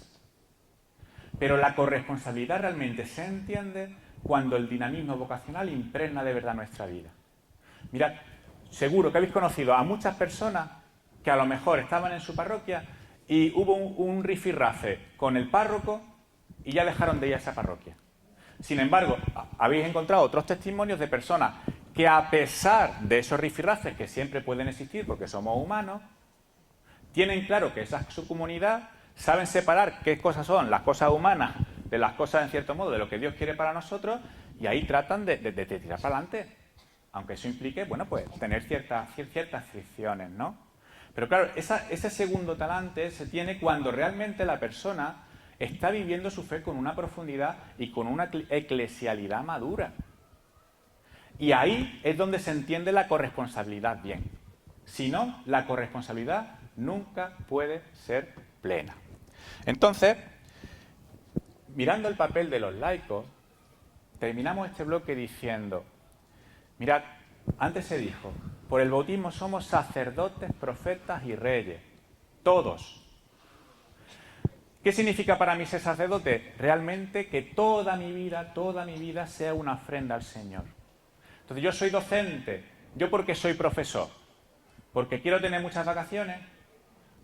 Pero la corresponsabilidad realmente se entiende cuando el dinamismo vocacional impregna de verdad nuestra vida. Mirad, seguro que habéis conocido a muchas personas que a lo mejor estaban en su parroquia y hubo un rifirrafe con el párroco y ya dejaron de ir a esa parroquia. Sin embargo, habéis encontrado otros testimonios de personas que, a pesar de esos rifirrafes que siempre pueden existir porque somos humanos, tienen claro que esa es su comunidad, saben separar qué cosas son las cosas humanas de las cosas, en cierto modo, de lo que Dios quiere para nosotros, y ahí tratan de tirar para adelante. Aunque eso implique, bueno, pues tener ciertas fricciones, ¿no? Pero claro, ese segundo talante se tiene cuando realmente la persona está viviendo su fe con una profundidad y con una eclesialidad madura. Y ahí es donde se entiende la corresponsabilidad bien. Si no, la corresponsabilidad nunca puede ser plena. Entonces, mirando el papel de los laicos, terminamos este bloque diciendo, mirad, antes se dijo, por el bautismo somos sacerdotes, profetas y reyes, todos. ¿Qué significa para mí ser sacerdote? Realmente que toda mi vida sea una ofrenda al Señor. Entonces yo soy docente, yo porque soy profesor, porque quiero tener muchas vacaciones,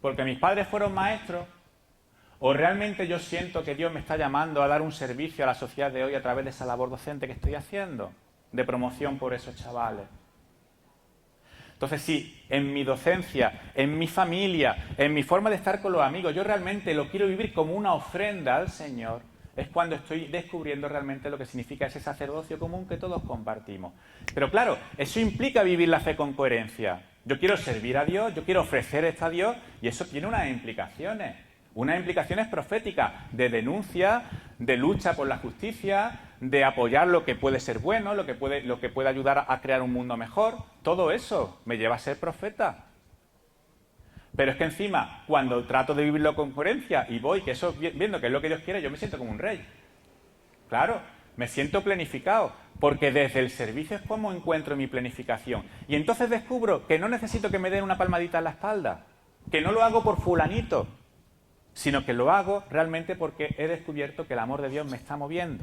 porque mis padres fueron maestros, o realmente yo siento que Dios me está llamando a dar un servicio a la sociedad de hoy a través de esa labor docente que estoy haciendo, de promoción por esos chavales. Entonces, sí, en mi docencia, en mi familia, en mi forma de estar con los amigos, yo realmente lo quiero vivir como una ofrenda al Señor, es cuando estoy descubriendo realmente lo que significa ese sacerdocio común que todos compartimos. Pero claro, eso implica vivir la fe con coherencia. Yo quiero servir a Dios, yo quiero ofrecer esto a Dios, y eso tiene unas implicaciones proféticas de denuncia, de lucha por la justicia, de apoyar lo que puede ser bueno, lo que puede ayudar a crear un mundo mejor. Todo eso me lleva a ser profeta. Pero es que encima, cuando trato de vivirlo con coherencia y voy, que eso viendo que es lo que Dios quiere, yo me siento como un rey. Claro, me siento planificado, porque desde el servicio es como encuentro mi planificación. Y entonces descubro que no necesito que me den una palmadita en la espalda, que no lo hago por fulanito, sino que lo hago realmente porque he descubierto que el amor de Dios me está moviendo.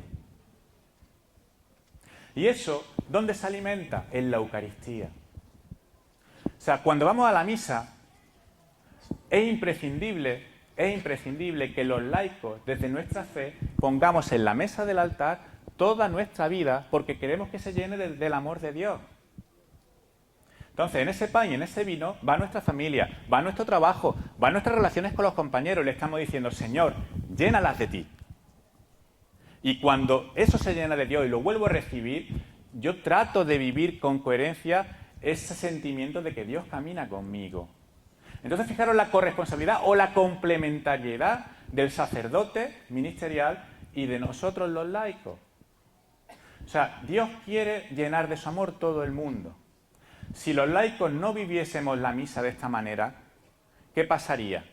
Y eso, ¿dónde se alimenta? En la Eucaristía. O sea, cuando vamos a la misa, es imprescindible que los laicos, desde nuestra fe, pongamos en la mesa del altar toda nuestra vida, porque queremos que se llene del amor de Dios. Entonces, en ese pan y en ese vino va nuestra familia, va nuestro trabajo, van nuestras relaciones con los compañeros. Le estamos diciendo, Señor, llénalas de ti. Y cuando eso se llena de Dios y lo vuelvo a recibir, yo trato de vivir con coherencia ese sentimiento de que Dios camina conmigo. Entonces, fijaros la corresponsabilidad o la complementariedad del sacerdote ministerial y de nosotros los laicos. O sea, Dios quiere llenar de su amor todo el mundo. Si los laicos no viviésemos la misa de esta manera, ¿qué pasaría?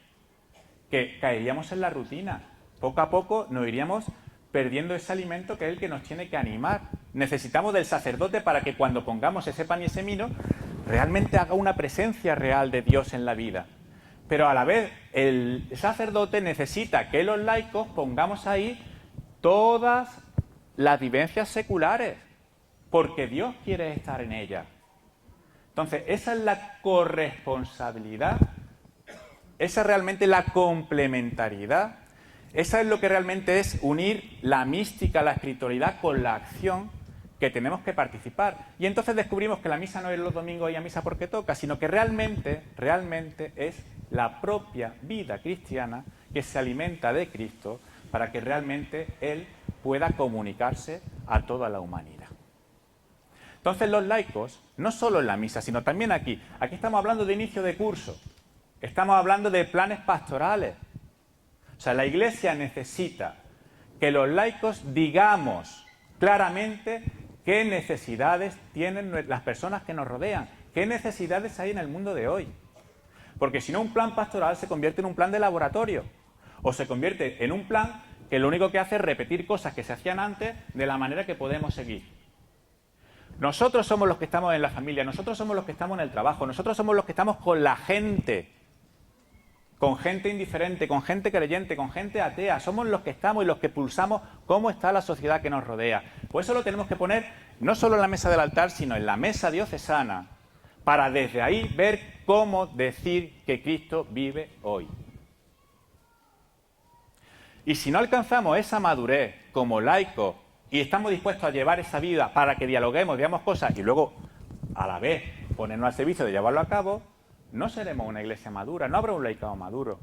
Que caeríamos en la rutina. Poco a poco nos iríamos perdiendo ese alimento que es el que nos tiene que animar. Necesitamos del sacerdote para que cuando pongamos ese pan y ese vino, realmente haga una presencia real de Dios en la vida. Pero a la vez, el sacerdote necesita que los laicos pongamos ahí todas las vivencias seculares, porque Dios quiere estar en ellas. Entonces, esa es la corresponsabilidad, esa es realmente la complementariedad, esa es lo que realmente es unir la mística, la espiritualidad con la acción que tenemos que participar. Y entonces descubrimos que la misa no es los domingos y a misa porque toca, sino que realmente es la propia vida cristiana que se alimenta de Cristo para que realmente Él pueda comunicarse a toda la humanidad. Entonces los laicos, no solo en la misa, sino también aquí estamos hablando de inicio de curso, estamos hablando de planes pastorales. O sea, la Iglesia necesita que los laicos digamos claramente qué necesidades tienen las personas que nos rodean, qué necesidades hay en el mundo de hoy. Porque si no, un plan pastoral se convierte en un plan de laboratorio, o se convierte en un plan que lo único que hace es repetir cosas que se hacían antes de la manera que podemos seguir. Nosotros somos los que estamos en la familia, nosotros somos los que estamos en el trabajo, nosotros somos los que estamos con la gente, con gente indiferente, con gente creyente, con gente atea. Somos los que estamos y los que pulsamos cómo está la sociedad que nos rodea. Por eso lo tenemos que poner no solo en la mesa del altar, sino en la mesa diocesana, para desde ahí ver cómo decir que Cristo vive hoy. Y si no alcanzamos esa madurez como laicos y estamos dispuestos a llevar esa vida para que dialoguemos, veamos cosas y luego a la vez ponernos al servicio de llevarlo a cabo, no seremos una iglesia madura, no habrá un laicado maduro.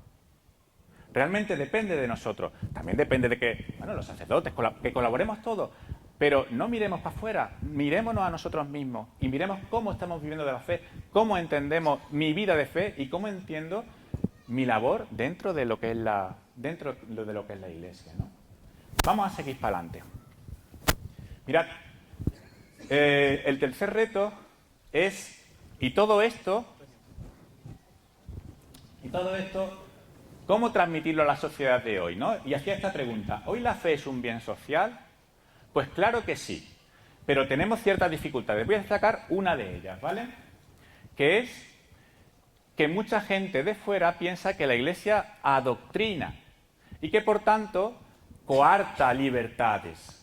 Realmente depende de nosotros. También depende de que, bueno, los sacerdotes, que colaboremos todos, pero no miremos para afuera, mirémonos a nosotros mismos y miremos cómo estamos viviendo de la fe, cómo entendemos mi vida de fe y cómo entiendo mi labor dentro de lo que es la iglesia, ¿no? Vamos a seguir para adelante. Mirad, el tercer reto es, y todo esto, ¿cómo transmitirlo a la sociedad de hoy, ¿no? Y hacía esta pregunta, ¿hoy la fe es un bien social? Pues claro que sí, pero tenemos ciertas dificultades. Voy a destacar una de ellas, ¿vale? Que es que mucha gente de fuera piensa que la Iglesia adoctrina y que, por tanto, coarta libertades.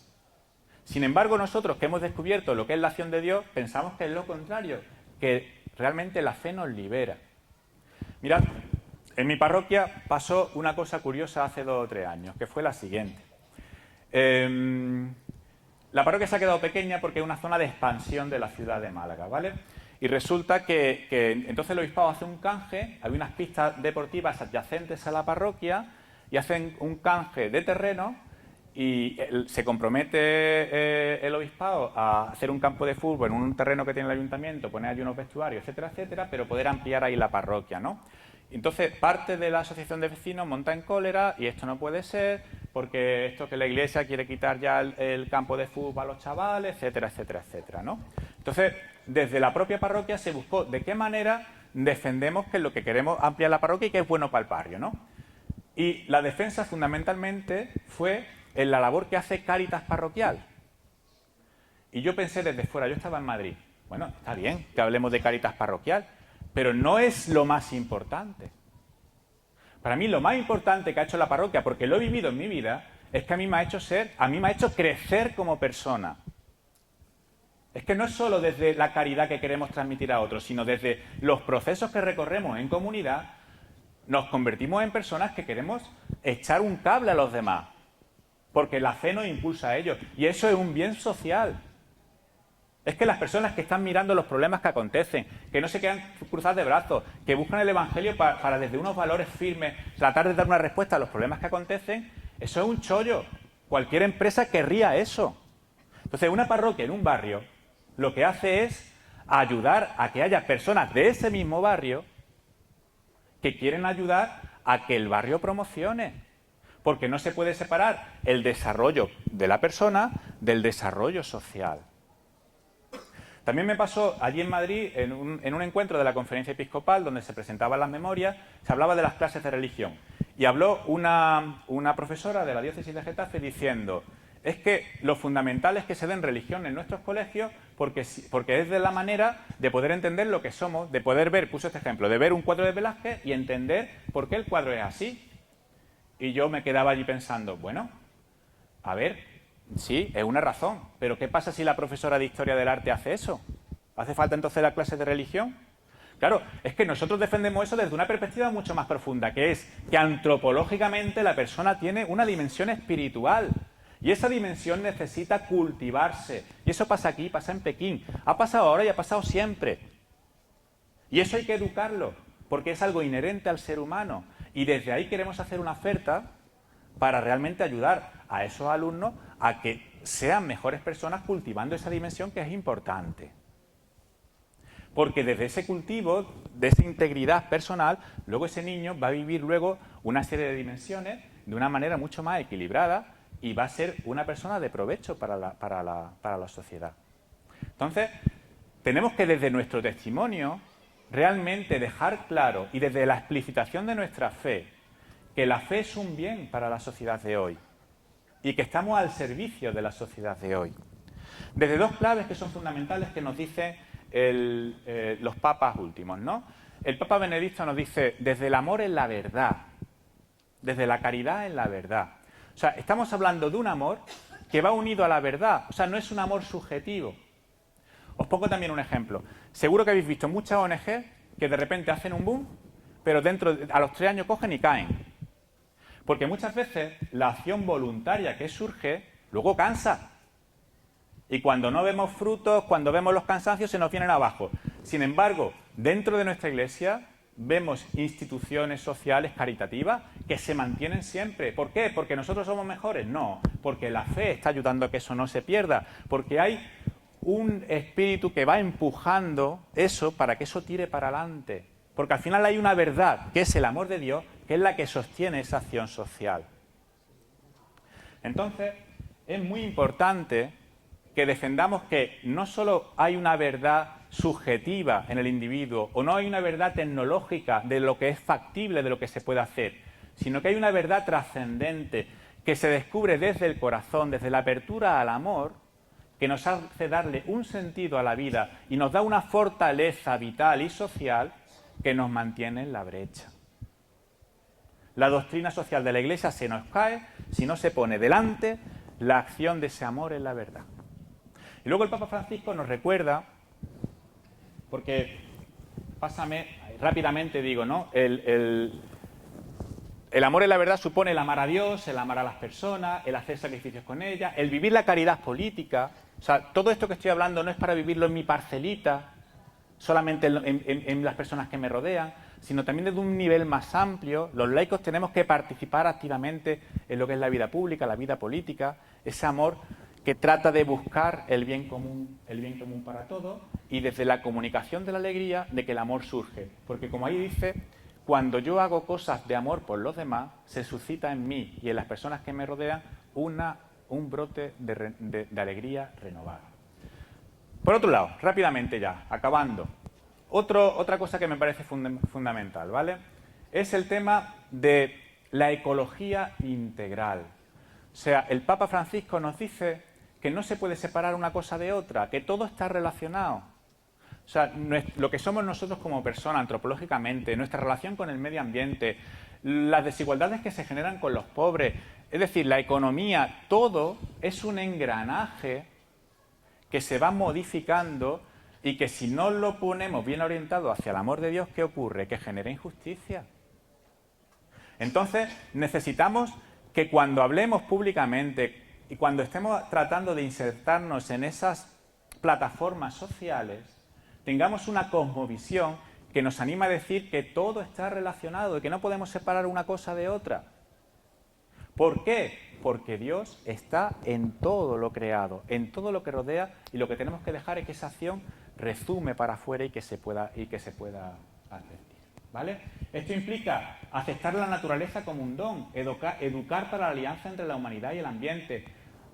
Sin embargo, nosotros que hemos descubierto lo que es la acción de Dios, pensamos que es lo contrario, que realmente la fe nos libera. Mirad, en mi parroquia pasó una cosa curiosa hace 2 o 3 años, que fue la siguiente. La parroquia se ha quedado pequeña porque es una zona de expansión de la ciudad de Málaga, ¿vale? Y resulta que entonces el obispado hace un canje, hay unas pistas deportivas adyacentes a la parroquia y hacen un canje de terreno y se compromete el obispado a hacer un campo de fútbol en un terreno que tiene el ayuntamiento, poner allí unos vestuarios, etcétera, etcétera, pero poder ampliar ahí la parroquia, ¿no? Entonces, parte de la asociación de vecinos monta en cólera y esto no puede ser porque esto que la Iglesia quiere quitar ya el campo de fútbol a los chavales, etcétera, etcétera, etcétera, ¿no? Entonces, desde la propia parroquia se buscó de qué manera defendemos que es lo que queremos ampliar la parroquia y que es bueno para el barrio, ¿no? Y la defensa fundamentalmente fue en la labor que hace Cáritas Parroquial. Y yo pensé desde fuera, yo estaba en Madrid, bueno, está bien que hablemos de Cáritas Parroquial, pero no es lo más importante. Para mí lo más importante que ha hecho la parroquia, porque lo he vivido en mi vida, es que a mí me ha hecho crecer como persona. Es que no es solo desde la caridad que queremos transmitir a otros, sino desde los procesos que recorremos en comunidad, nos convertimos en personas que queremos echar un cable a los demás, porque la fe nos impulsa a ello, y eso es un bien social. Es que las personas que están mirando los problemas que acontecen, que no se quedan cruzadas de brazos, que buscan el Evangelio para desde unos valores firmes tratar de dar una respuesta a los problemas que acontecen, eso es un chollo. Cualquier empresa querría eso. Entonces, una parroquia en un barrio lo que hace es ayudar a que haya personas de ese mismo barrio que quieren ayudar a que el barrio promocione. Porque no se puede separar el desarrollo de la persona del desarrollo social. También me pasó allí en Madrid, en un encuentro de la Conferencia Episcopal, donde se presentaban las memorias, se hablaba de las clases de religión. Y habló una profesora de la diócesis de Getafe diciendo, es que lo fundamental es que se den religión en nuestros colegios porque es de la manera de poder entender lo que somos, de poder ver, puso este ejemplo, de ver un cuadro de Velázquez y entender por qué el cuadro es así. Y yo me quedaba allí pensando, bueno, a ver, sí, es una razón, pero ¿qué pasa si la profesora de Historia del Arte hace eso? ¿Hace falta entonces la clase de religión? Claro, es que nosotros defendemos eso desde una perspectiva mucho más profunda, que es que antropológicamente la persona tiene una dimensión espiritual y esa dimensión necesita cultivarse. Y eso pasa aquí, pasa en Pekín, ha pasado ahora y ha pasado siempre. Y eso hay que educarlo, porque es algo inherente al ser humano. Y desde ahí queremos hacer una oferta para realmente ayudar a esos alumnos a que sean mejores personas cultivando esa dimensión que es importante. Porque desde ese cultivo, de esa integridad personal, luego ese niño va a vivir luego una serie de dimensiones de una manera mucho más equilibrada y va a ser una persona de provecho para la sociedad. Entonces, tenemos que desde nuestro testimonio realmente dejar claro, y desde la explicitación de nuestra fe, que la fe es un bien para la sociedad de hoy y que estamos al servicio de la sociedad de hoy. Desde dos claves que son fundamentales que nos dicen los papas últimos, ¿no? El Papa Benedicto nos dice, desde el amor en la verdad, desde la caridad en la verdad. O sea, estamos hablando de un amor que va unido a la verdad, o sea, no es un amor subjetivo. Os pongo también un ejemplo. Seguro que habéis visto muchas ONG que de repente hacen un boom, pero a los 3 años cogen y caen. Porque muchas veces la acción voluntaria que surge luego cansa. Y cuando no vemos frutos, cuando vemos los cansancios, se nos vienen abajo. Sin embargo, dentro de nuestra Iglesia vemos instituciones sociales caritativas que se mantienen siempre. ¿Por qué? ¿Porque nosotros somos mejores? No, porque la fe está ayudando a que eso no se pierda. Porque hay un espíritu que va empujando eso para que eso tire para adelante. Porque al final hay una verdad, que es el amor de Dios, que es la que sostiene esa acción social. Entonces, es muy importante que defendamos que no solo hay una verdad subjetiva en el individuo, o no hay una verdad tecnológica de lo que es factible, de lo que se puede hacer, sino que hay una verdad trascendente que se descubre desde el corazón, desde la apertura al amor, que nos hace darle un sentido a la vida y nos da una fortaleza vital y social que nos mantiene en la brecha. La doctrina social de la Iglesia se nos cae si no se pone delante la acción de ese amor en la verdad. Y luego el Papa Francisco nos recuerda, porque, rápidamente digo, ¿no? El amor en la verdad supone el amar a Dios, el amar a las personas, el hacer sacrificios con ellas, el vivir la caridad política. O sea, todo esto que estoy hablando no es para vivirlo en mi parcelita, solamente en las personas que me rodean, sino también desde un nivel más amplio. Los laicos tenemos que participar activamente en lo que es la vida pública, la vida política, ese amor que trata de buscar el bien común para todos, y desde la comunicación de la alegría de que el amor surge. Porque como ahí dice, cuando yo hago cosas de amor por los demás, se suscita en mí y en las personas que me rodean un brote de alegría renovada. Por otro lado, rápidamente ya, acabando, otra cosa que me parece fundamental, ¿vale? Es el tema de la ecología integral. O sea, el Papa Francisco nos dice que no se puede separar una cosa de otra, que todo está relacionado. O sea, lo que somos nosotros como personas antropológicamente, nuestra relación con el medio ambiente, las desigualdades que se generan con los pobres, es decir, la economía, todo es un engranaje que se va modificando y que si no lo ponemos bien orientado hacia el amor de Dios, ¿qué ocurre? Que genera injusticia. Entonces, necesitamos que cuando hablemos públicamente y cuando estemos tratando de insertarnos en esas plataformas sociales, tengamos una cosmovisión que nos anima a decir que todo está relacionado y que no podemos separar una cosa de otra. ¿Por qué? Porque Dios está en todo lo creado, en todo lo que rodea, y lo que tenemos que dejar es que esa acción rezume para afuera y que se pueda advertir, ¿vale? Esto implica aceptar la naturaleza como un don, educar para la alianza entre la humanidad y el ambiente,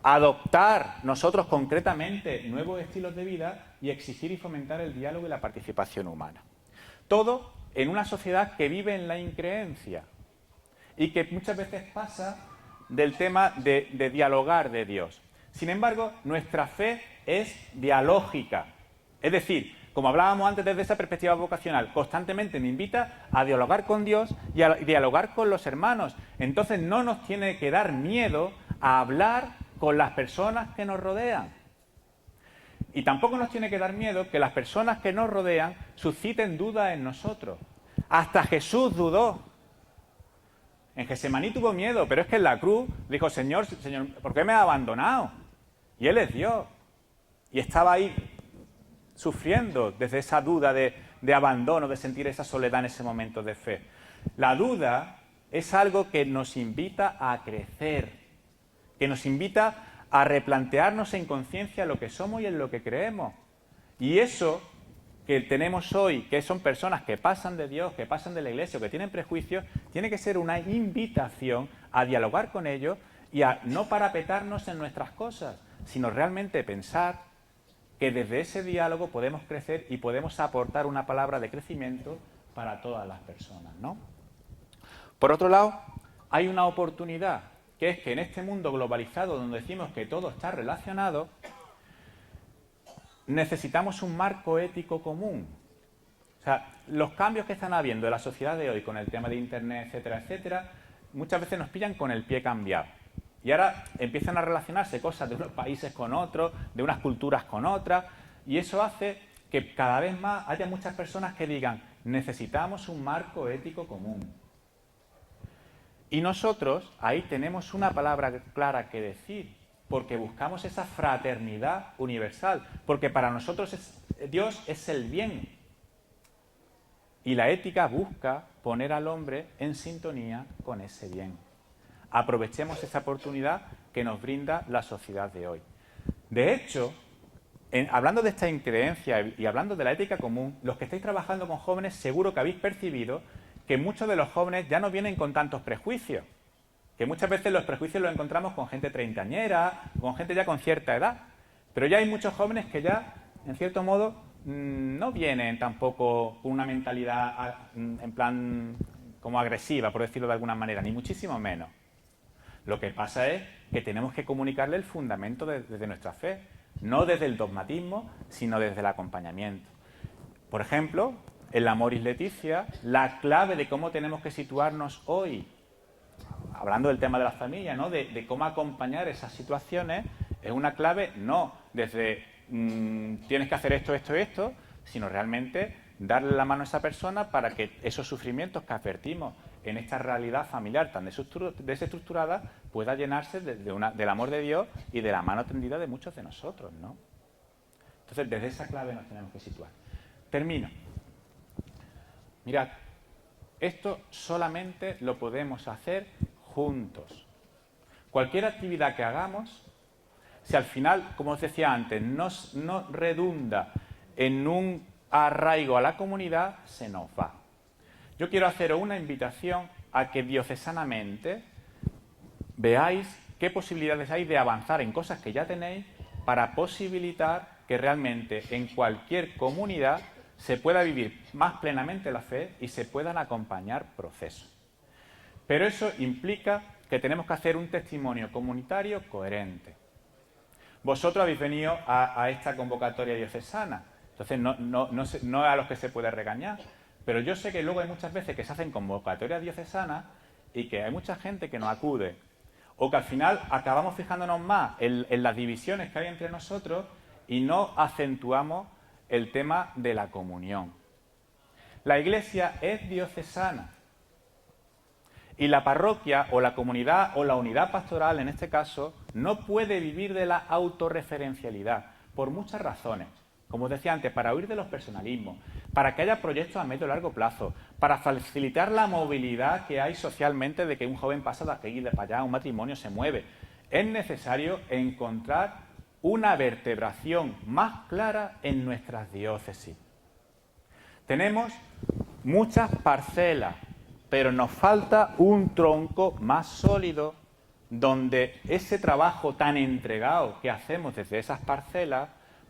adoptar nosotros concretamente nuevos estilos de vida y exigir y fomentar el diálogo y la participación humana. Todo en una sociedad que vive en la increencia y que muchas veces pasa del tema de dialogar de Dios. Sin embargo, nuestra fe es dialógica. Es decir, como hablábamos antes desde esa perspectiva vocacional, constantemente me invita a dialogar con Dios y a dialogar con los hermanos. Entonces no nos tiene que dar miedo a hablar con las personas que nos rodean. Y tampoco nos tiene que dar miedo que las personas que nos rodean susciten dudas en nosotros. Hasta Jesús dudó. En Getsemaní tuvo miedo, pero es que en la cruz dijo, Señor, ¿por qué me has abandonado? Y Él es Dios. Y estaba ahí sufriendo desde esa duda de abandono, de sentir esa soledad en ese momento de fe. La duda es algo que nos invita a crecer, que nos invita a replantearnos en conciencia lo que somos y en lo que creemos. Y eso que tenemos hoy, que son personas que pasan de Dios, que pasan de la Iglesia, o que tienen prejuicios, tiene que ser una invitación a dialogar con ellos y a no parapetarnos en nuestras cosas, sino realmente pensar que desde ese diálogo podemos crecer y podemos aportar una palabra de crecimiento para todas las personas, ¿no? Por otro lado, hay una oportunidad, que es que en este mundo globalizado, donde decimos que todo está relacionado, necesitamos un marco ético común. O sea, los cambios que están habiendo en la sociedad de hoy con el tema de Internet, etcétera, etcétera, muchas veces nos pillan con el pie cambiado. Y ahora empiezan a relacionarse cosas de unos países con otros, de unas culturas con otras, y eso hace que cada vez más haya muchas personas que digan, necesitamos un marco ético común. Y nosotros ahí tenemos una palabra clara que decir, porque buscamos esa fraternidad universal, porque para nosotros Dios es el bien. Y la ética busca poner al hombre en sintonía con ese bien. Aprovechemos esa oportunidad que nos brinda la sociedad de hoy. De hecho, hablando de esta increencia y hablando de la ética común, los que estáis trabajando con jóvenes seguro que habéis percibido que muchos de los jóvenes ya no vienen con tantos prejuicios, que muchas veces los prejuicios los encontramos con gente treintañera, con gente ya con cierta edad, pero ya hay muchos jóvenes que ya, en cierto modo, no vienen tampoco con una mentalidad en plan como agresiva, por decirlo de alguna manera, ni muchísimo menos. Lo que pasa es que tenemos que comunicarle el fundamento desde nuestra fe, no desde el dogmatismo, sino desde el acompañamiento. Por ejemplo, en la Amoris Laetitia, la clave de cómo tenemos que situarnos hoy, hablando del tema de la familia, ¿no? de cómo acompañar esas situaciones, es una clave no desde tienes que hacer esto, esto, esto, sino realmente darle la mano a esa persona para que esos sufrimientos que advertimos en esta realidad familiar tan desestructurada pueda llenarse del amor de Dios y de la mano tendida de muchos de nosotros, ¿no? Entonces, desde esa clave nos tenemos que situar. Termino. Mirad, esto solamente lo podemos hacer juntos. Cualquier actividad que hagamos, si al final, como os decía antes, no redunda en un arraigo a la comunidad, se nos va. Yo quiero haceros una invitación a que diocesanamente veáis qué posibilidades hay de avanzar en cosas que ya tenéis para posibilitar que realmente en cualquier comunidad se pueda vivir más plenamente la fe y se puedan acompañar procesos. Pero eso implica que tenemos que hacer un testimonio comunitario coherente. Vosotros habéis venido a esta convocatoria diocesana, entonces no es a los que se puede regañar, pero yo sé que luego hay muchas veces que se hacen convocatorias diocesanas y que hay mucha gente que no acude, o que al final acabamos fijándonos más en las divisiones que hay entre nosotros y no acentuamos el tema de la comunión. La Iglesia es diocesana y la parroquia o la comunidad o la unidad pastoral, en este caso, no puede vivir de la autorreferencialidad por muchas razones. como os decía antes, para huir de los personalismos, para que haya proyectos a medio y largo plazo, para facilitar la movilidad que hay socialmente de que un joven pasa de aquí y de para allá, un matrimonio se mueve. Es necesario encontrar una vertebración más clara en nuestras diócesis. Tenemos muchas parcelas, pero nos falta un tronco más sólido donde ese trabajo tan entregado que hacemos desde esas parcelas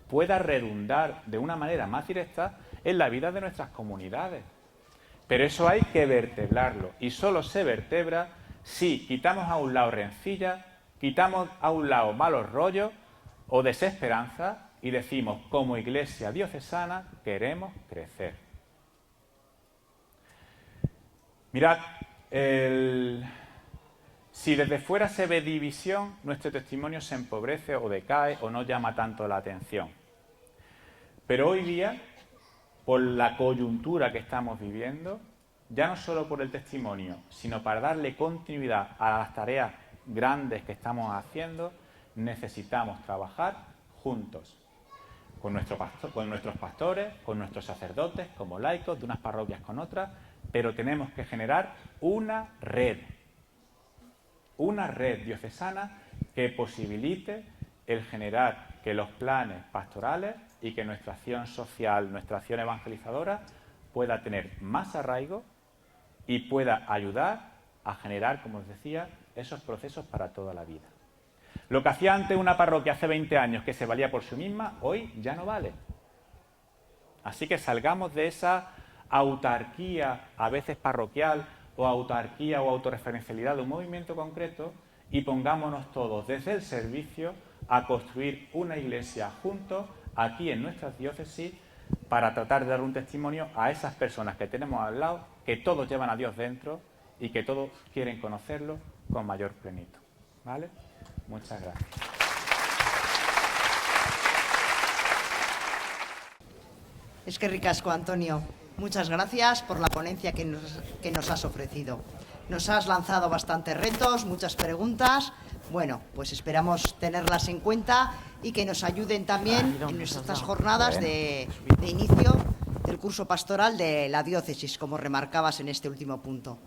pueda redundar de una manera más directa en la vida de nuestras comunidades. Pero eso hay que vertebrarlo, y solo se vertebra si quitamos a un lado rencilla, quitamos a un lado malos rollos o desesperanza y decimos, como Iglesia diocesana queremos crecer. Mirad, si desde fuera se ve división, nuestro testimonio se empobrece o decae o no llama tanto la atención. Pero hoy día, por la coyuntura que estamos viviendo, ya no solo por el testimonio, sino para darle continuidad a las tareas grandes que estamos haciendo, necesitamos trabajar juntos, con nuestros pastores, con nuestros sacerdotes, como laicos, de unas parroquias con otras, pero tenemos que generar una red diocesana que posibilite el generar que los planes pastorales y que nuestra acción social, nuestra acción evangelizadora pueda tener más arraigo y pueda ayudar a generar, como os decía, esos procesos para toda la vida. Lo que hacía antes una parroquia hace 20 años, que se valía por sí misma, hoy ya no vale. Así que salgamos de esa autarquía, a veces parroquial, o autarquía o autorreferencialidad de un movimiento concreto y pongámonos todos desde el servicio a construir una iglesia juntos aquí en nuestras diócesis para tratar de dar un testimonio a esas personas que tenemos al lado, que todos llevan a Dios dentro y que todos quieren conocerlo con mayor plenitud. ¿Vale? Muchas gracias. Es que ricasco, Antonio. Muchas gracias por la ponencia que nos has ofrecido. Nos has lanzado bastantes retos, muchas preguntas. Bueno, pues esperamos tenerlas en cuenta y que nos ayuden también en estas jornadas de inicio del curso pastoral de la diócesis, como remarcabas en este último punto.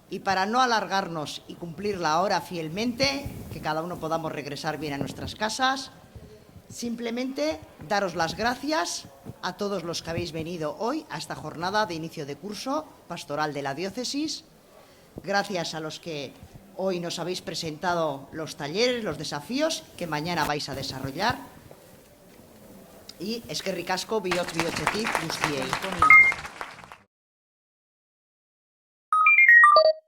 Y para no alargarnos y cumplir la hora fielmente, que cada uno podamos regresar bien a nuestras casas, simplemente daros las gracias a todos los que habéis venido hoy a esta jornada de inicio de curso pastoral de la diócesis. Gracias a los que hoy nos habéis presentado los talleres, los desafíos que mañana vais a desarrollar. Y eskerrik asko bihotz bihotzetik guztiei.